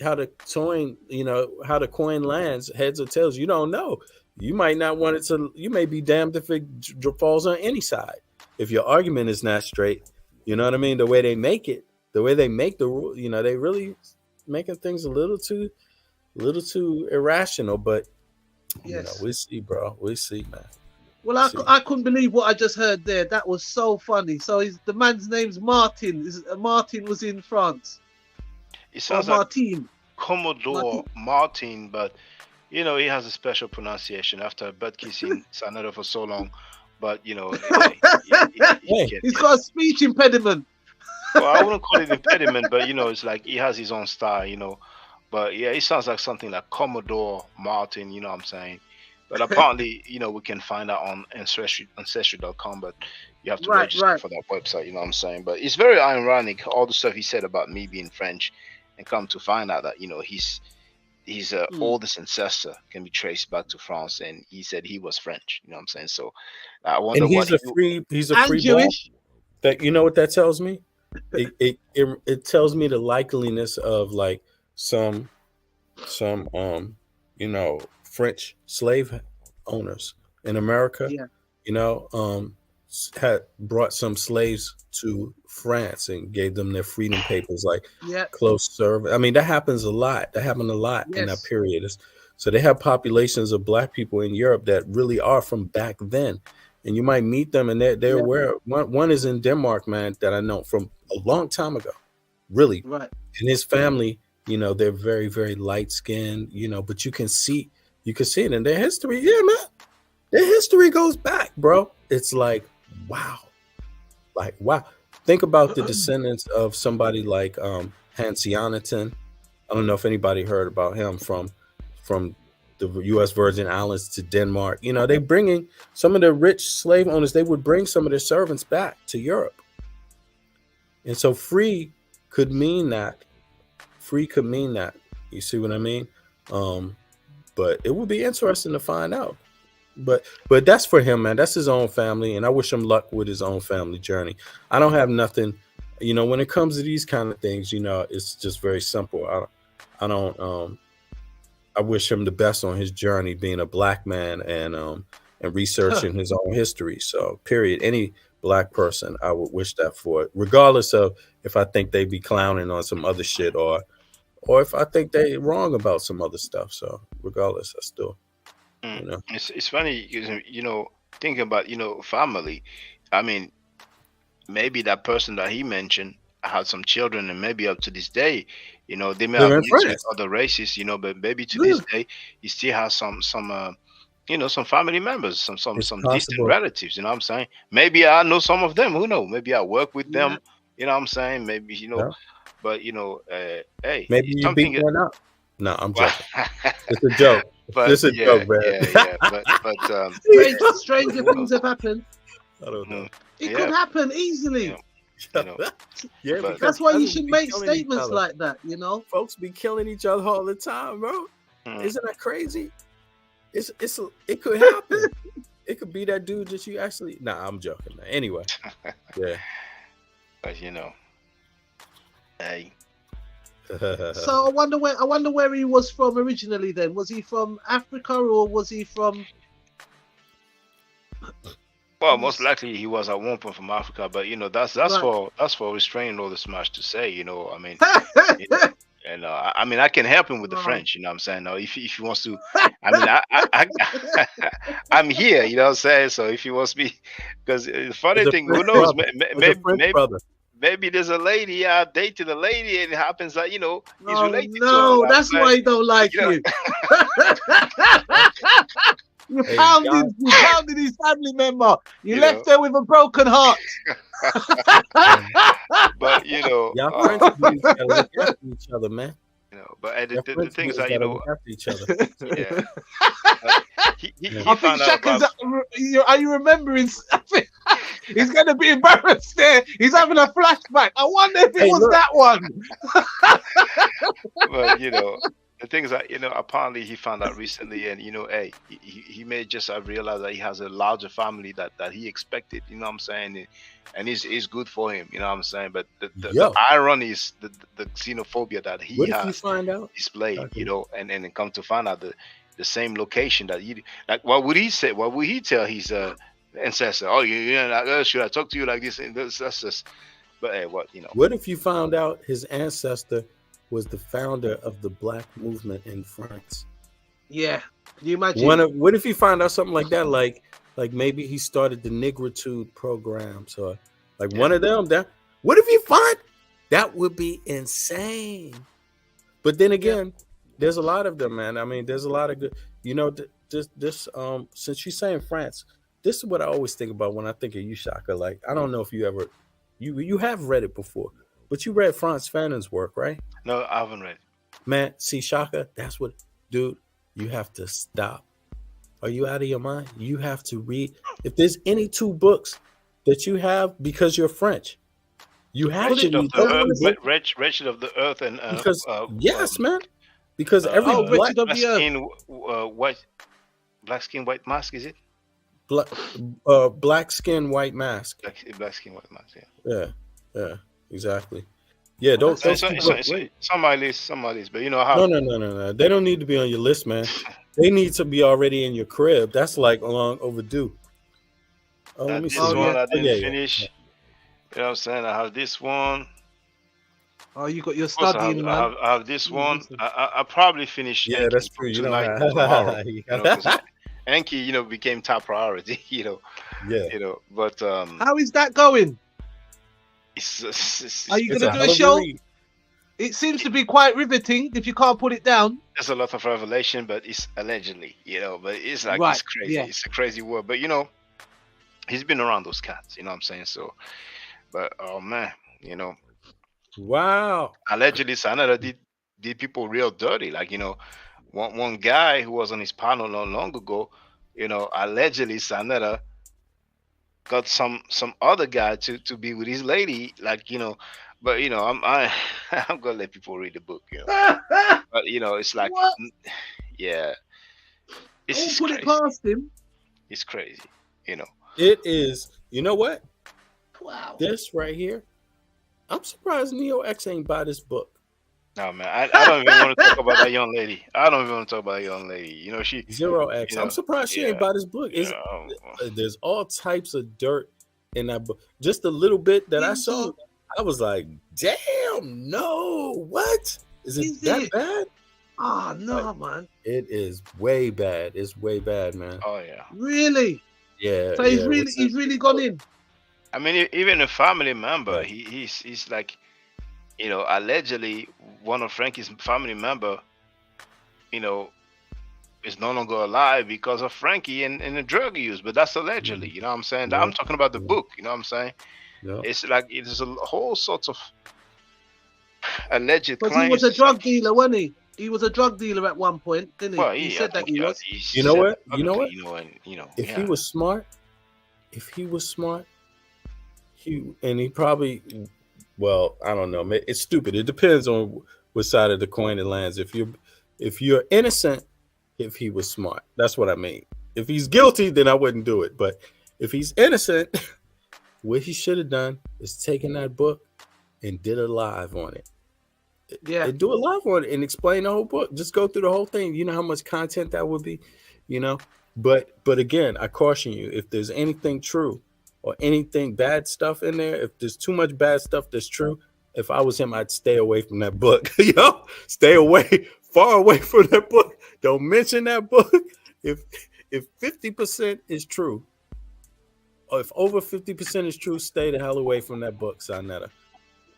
how the coin lands, heads or tails, you don't know. You might not want it to, you may be damned if it falls on any side. If your argument is not straight, you know what I mean? The way they make it, the way they make the rule, they really making things a little too irrational. But we see, bro. We see, man. Well, I couldn't believe what I just heard there. That was so funny. So the man's name's Martin. Martin was in France. It sounds like Martin. Commodore Martin, but he has a special pronunciation after butt kissing Sanada for so long. But he's got a speech impediment. Well, I wouldn't call it impediment, but it's like he has his own style, But yeah, it sounds like something like Commodore Martin, you know what I'm saying? But apparently, we can find out on ancestry.com, but you have to register for that website, you know what I'm saying? But it's very ironic, all the stuff he said about me being French, and come to find out that, his oldest ancestor can be traced back to France, and he said he was French, you know what I'm saying? So I wonder he's a free Jewish. That, you know what that tells me? It tells me the likeliness of like some French slave owners in America, had brought some slaves to France and gave them their freedom papers, like close service. I mean, that happens a lot. That happened a lot in that period. So they have populations of Black people in Europe that really are from back then. And you might meet them, and they're aware. One is in Denmark, man, that I know from a long time ago, really. Right. And his family, they're very, very light skinned, but you can see it in their history. Yeah, man. Their history goes back, bro. It's like, wow. Think about the descendants of somebody like Hans Jonathan. I don't know if anybody heard about him from the U.S. Virgin Islands to Denmark. They bringing some of the rich slave owners. They would bring some of their servants back to Europe, and so free could mean that. You see what I mean? But it would be interesting to find out. But that's for him, man. That's his own family, and I wish him luck with his own family journey. I don't have nothing, when it comes to these kind of things. It's just very simple. I wish him the best on his journey, being a Black man and researching his own history. So, period. Any Black person, I would wish that for it, regardless of if I think they be clowning on some other shit or if I think they wrong about some other stuff. So, regardless, I still. It's funny, thinking about family. I mean, maybe that person that he mentioned had some children, and maybe up to this day, they may have mixed with other races, but maybe to this day, he still has some family members, some distant relatives. You know what I'm saying? Maybe I know some of them. Who knows? Maybe I work with them. You know what I'm saying? Maybe but hey, maybe you beat one up. No, I'm joking. It's a joke. This is a joke, man. Yeah. But stranger things have happened. I don't know. It could happen easily. But that's why you should make statements like that. Folks be killing each other all the time, bro. Isn't that crazy? It could happen. It could be that dude that you actually. Nah, I'm joking, man. Anyway, yeah. But hey. So I wonder where he was from originally. Then was he from Africa or was he from? Well, most likely he was at one point from Africa, but that's right. for restraining all the Smash to say. I mean, And I mean, I can help him with the French. You know what I'm saying? No, if he wants to, I mean, I'm here. You know what I'm saying? So if he wants me, because the funny thing, who knows? Maybe there's a lady dating a lady, and it happens that he's related to her. No, that's why he don't like you. You pounded his family member. You left her with a broken heart. But y'all friends gotta look after each other, man. But the thing is that after each other. Yeah. I think Shaka's. Are you remembering? He's going to be embarrassed there. He's having a flashback. I wonder if it was that one. But the thing is that apparently he found out recently, and he may just have realized that he has a larger family that he expected. You know what I'm saying? And it's good for him. You know what I'm saying? But the irony is the xenophobia that he has displayed. And come to find out the same location that he like. What would he say? What would he tell his ancestor? Oh, should I talk to you like this? And that's just. But hey, what? What if you found out his ancestor was the founder of the Black movement in France? Yeah, can you imagine? What if you find out something like that? Like maybe he started the Negritude programs, or one of them. What if you find that would be insane? But then again, there's a lot of them, man. I mean, there's a lot of good. This since you're saying France, this is what I always think about when I think of you, Shaka. Like, I don't know if you ever you have read it before, but you read Frantz Fanon's work, right? No, I haven't read it. Man, see, Shaka, that's what, dude, you have to stop. Are you out of your mind? You have to read. If there's any two books that you have, because you're French, you have to read. Wretched of the Earth and because yes, man. Because every Wretched of the Earth. Black skin, white mask, is it? Black skin, white mask. Black skin, white mask. Yeah, exactly. Yeah, don't. Some my list, but how? No. They don't need to be on your list, man. They need to be already in your crib. That's like long overdue. Oh, let me see. This one I didn't finish. Yeah. You know what I'm saying? I have this one. Oh, you got your studying, man. I have this one. I probably finished. Yeah, that's true. Tonight or tomorrow. Enki, became top priority. Yeah. But how is that going? Are you going to do a show? It seems to be quite riveting if you can't put it down. There's a lot of revelation, but it's allegedly, but it's like it's crazy. Yeah. It's a crazy word. But he's been around those cats, you know what I'm saying? So, but oh man, wow. Allegedly Sanada did people real dirty. Like, one guy who was on his panel not long ago, allegedly Sanada got some other guy to be with his lady, like, but I'm gonna let people read the book, but it's like what? Yeah, it's put it past him. It's crazy, It is. You know what? Wow. This right here, I'm surprised Neo X ain't buy this book. No, man, I don't even want to talk about that young lady. She Zero X. I'm surprised she ain't buy this book. There's all types of dirt in that book. Just a little bit that I saw, I was like, damn, no, what? Is it that bad? Oh, no, man. It is way bad. It's way bad, man. Oh, yeah. Really? Yeah. So he's really gone in. I mean, even a family member, he's like, allegedly one of Frankie's family member, is no longer alive because of Frankie and the drug use. But that's allegedly, you know what I'm saying? Yeah. I'm talking about the book, you know what I'm saying? Yeah. It's like it's a whole sorts of alleged claims. He was a drug dealer, wasn't he? He was a drug dealer at one point, didn't he? Well, he said that he was. You know what? If yeah. he was smart, he probably, well, I don't know. It's stupid. It depends on what side of the coin it lands. If you're innocent, if he was smart, that's what I mean. If he's guilty, then I wouldn't do it. But if he's innocent, what he should have done is taken that book and did a live on it. Yeah, and do a live on it and explain the whole book. Just go through the whole thing. You know how much content that would be, But again, I caution you, if there's anything true or anything bad stuff in there, if there's too much bad stuff that's true, If I was him, I'd stay away from that book. Yo, stay away, far away from that book. Don't mention that book. If 50% is true, or if over 50% is true, stay the hell away from that book, Sonetta.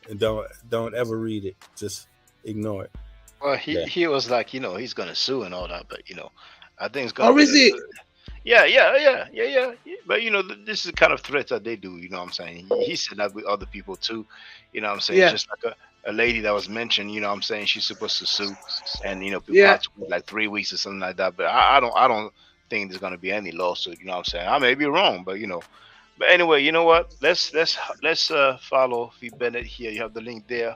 And don't ever read it. Just ignore it. Well, he was like, he's gonna sue and all that, but I think it's gonna. Or is it? Yeah. But this is the kind of threats that they do. You know what I'm saying? He said that with other people too. You know what I'm saying? Yeah. Just like a lady that was mentioned. You know what I'm saying? She's supposed to sue, and people have to wait like 3 weeks or something like that. But I don't think there's gonna be any lawsuit. You know what I'm saying? I may be wrong, but But anyway, you know what? Let's follow V Bennett here. You have the link there.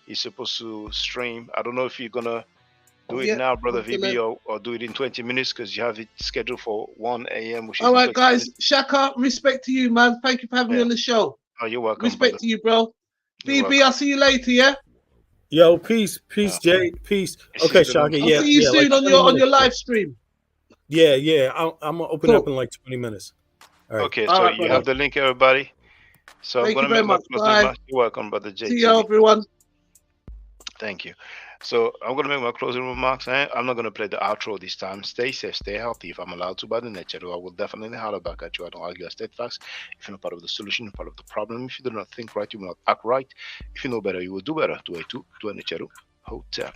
He's supposed to stream. I don't know if you're gonna do it now, brother VB, or do it in 20 minutes because you have it scheduled for 1 a.m. All right, guys. Shaka, respect to you, man. Thank you for having me on the show. Oh, you're welcome. Respect to you, bro. VB, I'll see you later, yeah? Yo, peace, Jay, peace. Okay, Shaka, I'll see you soon like on your live stream. Yeah. I'm gonna open up in like 20 minutes. All right. Okay, so you have the link, everybody. So Thank I'm you very gonna much. Bye. You're welcome, brother Jay. See you, everyone. Thank you. So I'm gonna make my closing remarks. I'm not gonna play the outro this time. Stay safe, stay healthy. If I'm allowed to by the nature, I will definitely holler back at you. I don't argue, I state facts. If you're not part of the solution, you're part of the problem. If you do not think right, you will not act right. If you know better, you will do better. 282 2 Hotel.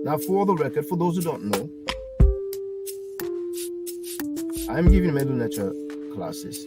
Now, for the record, for those who don't know, I'm giving middle nature classes.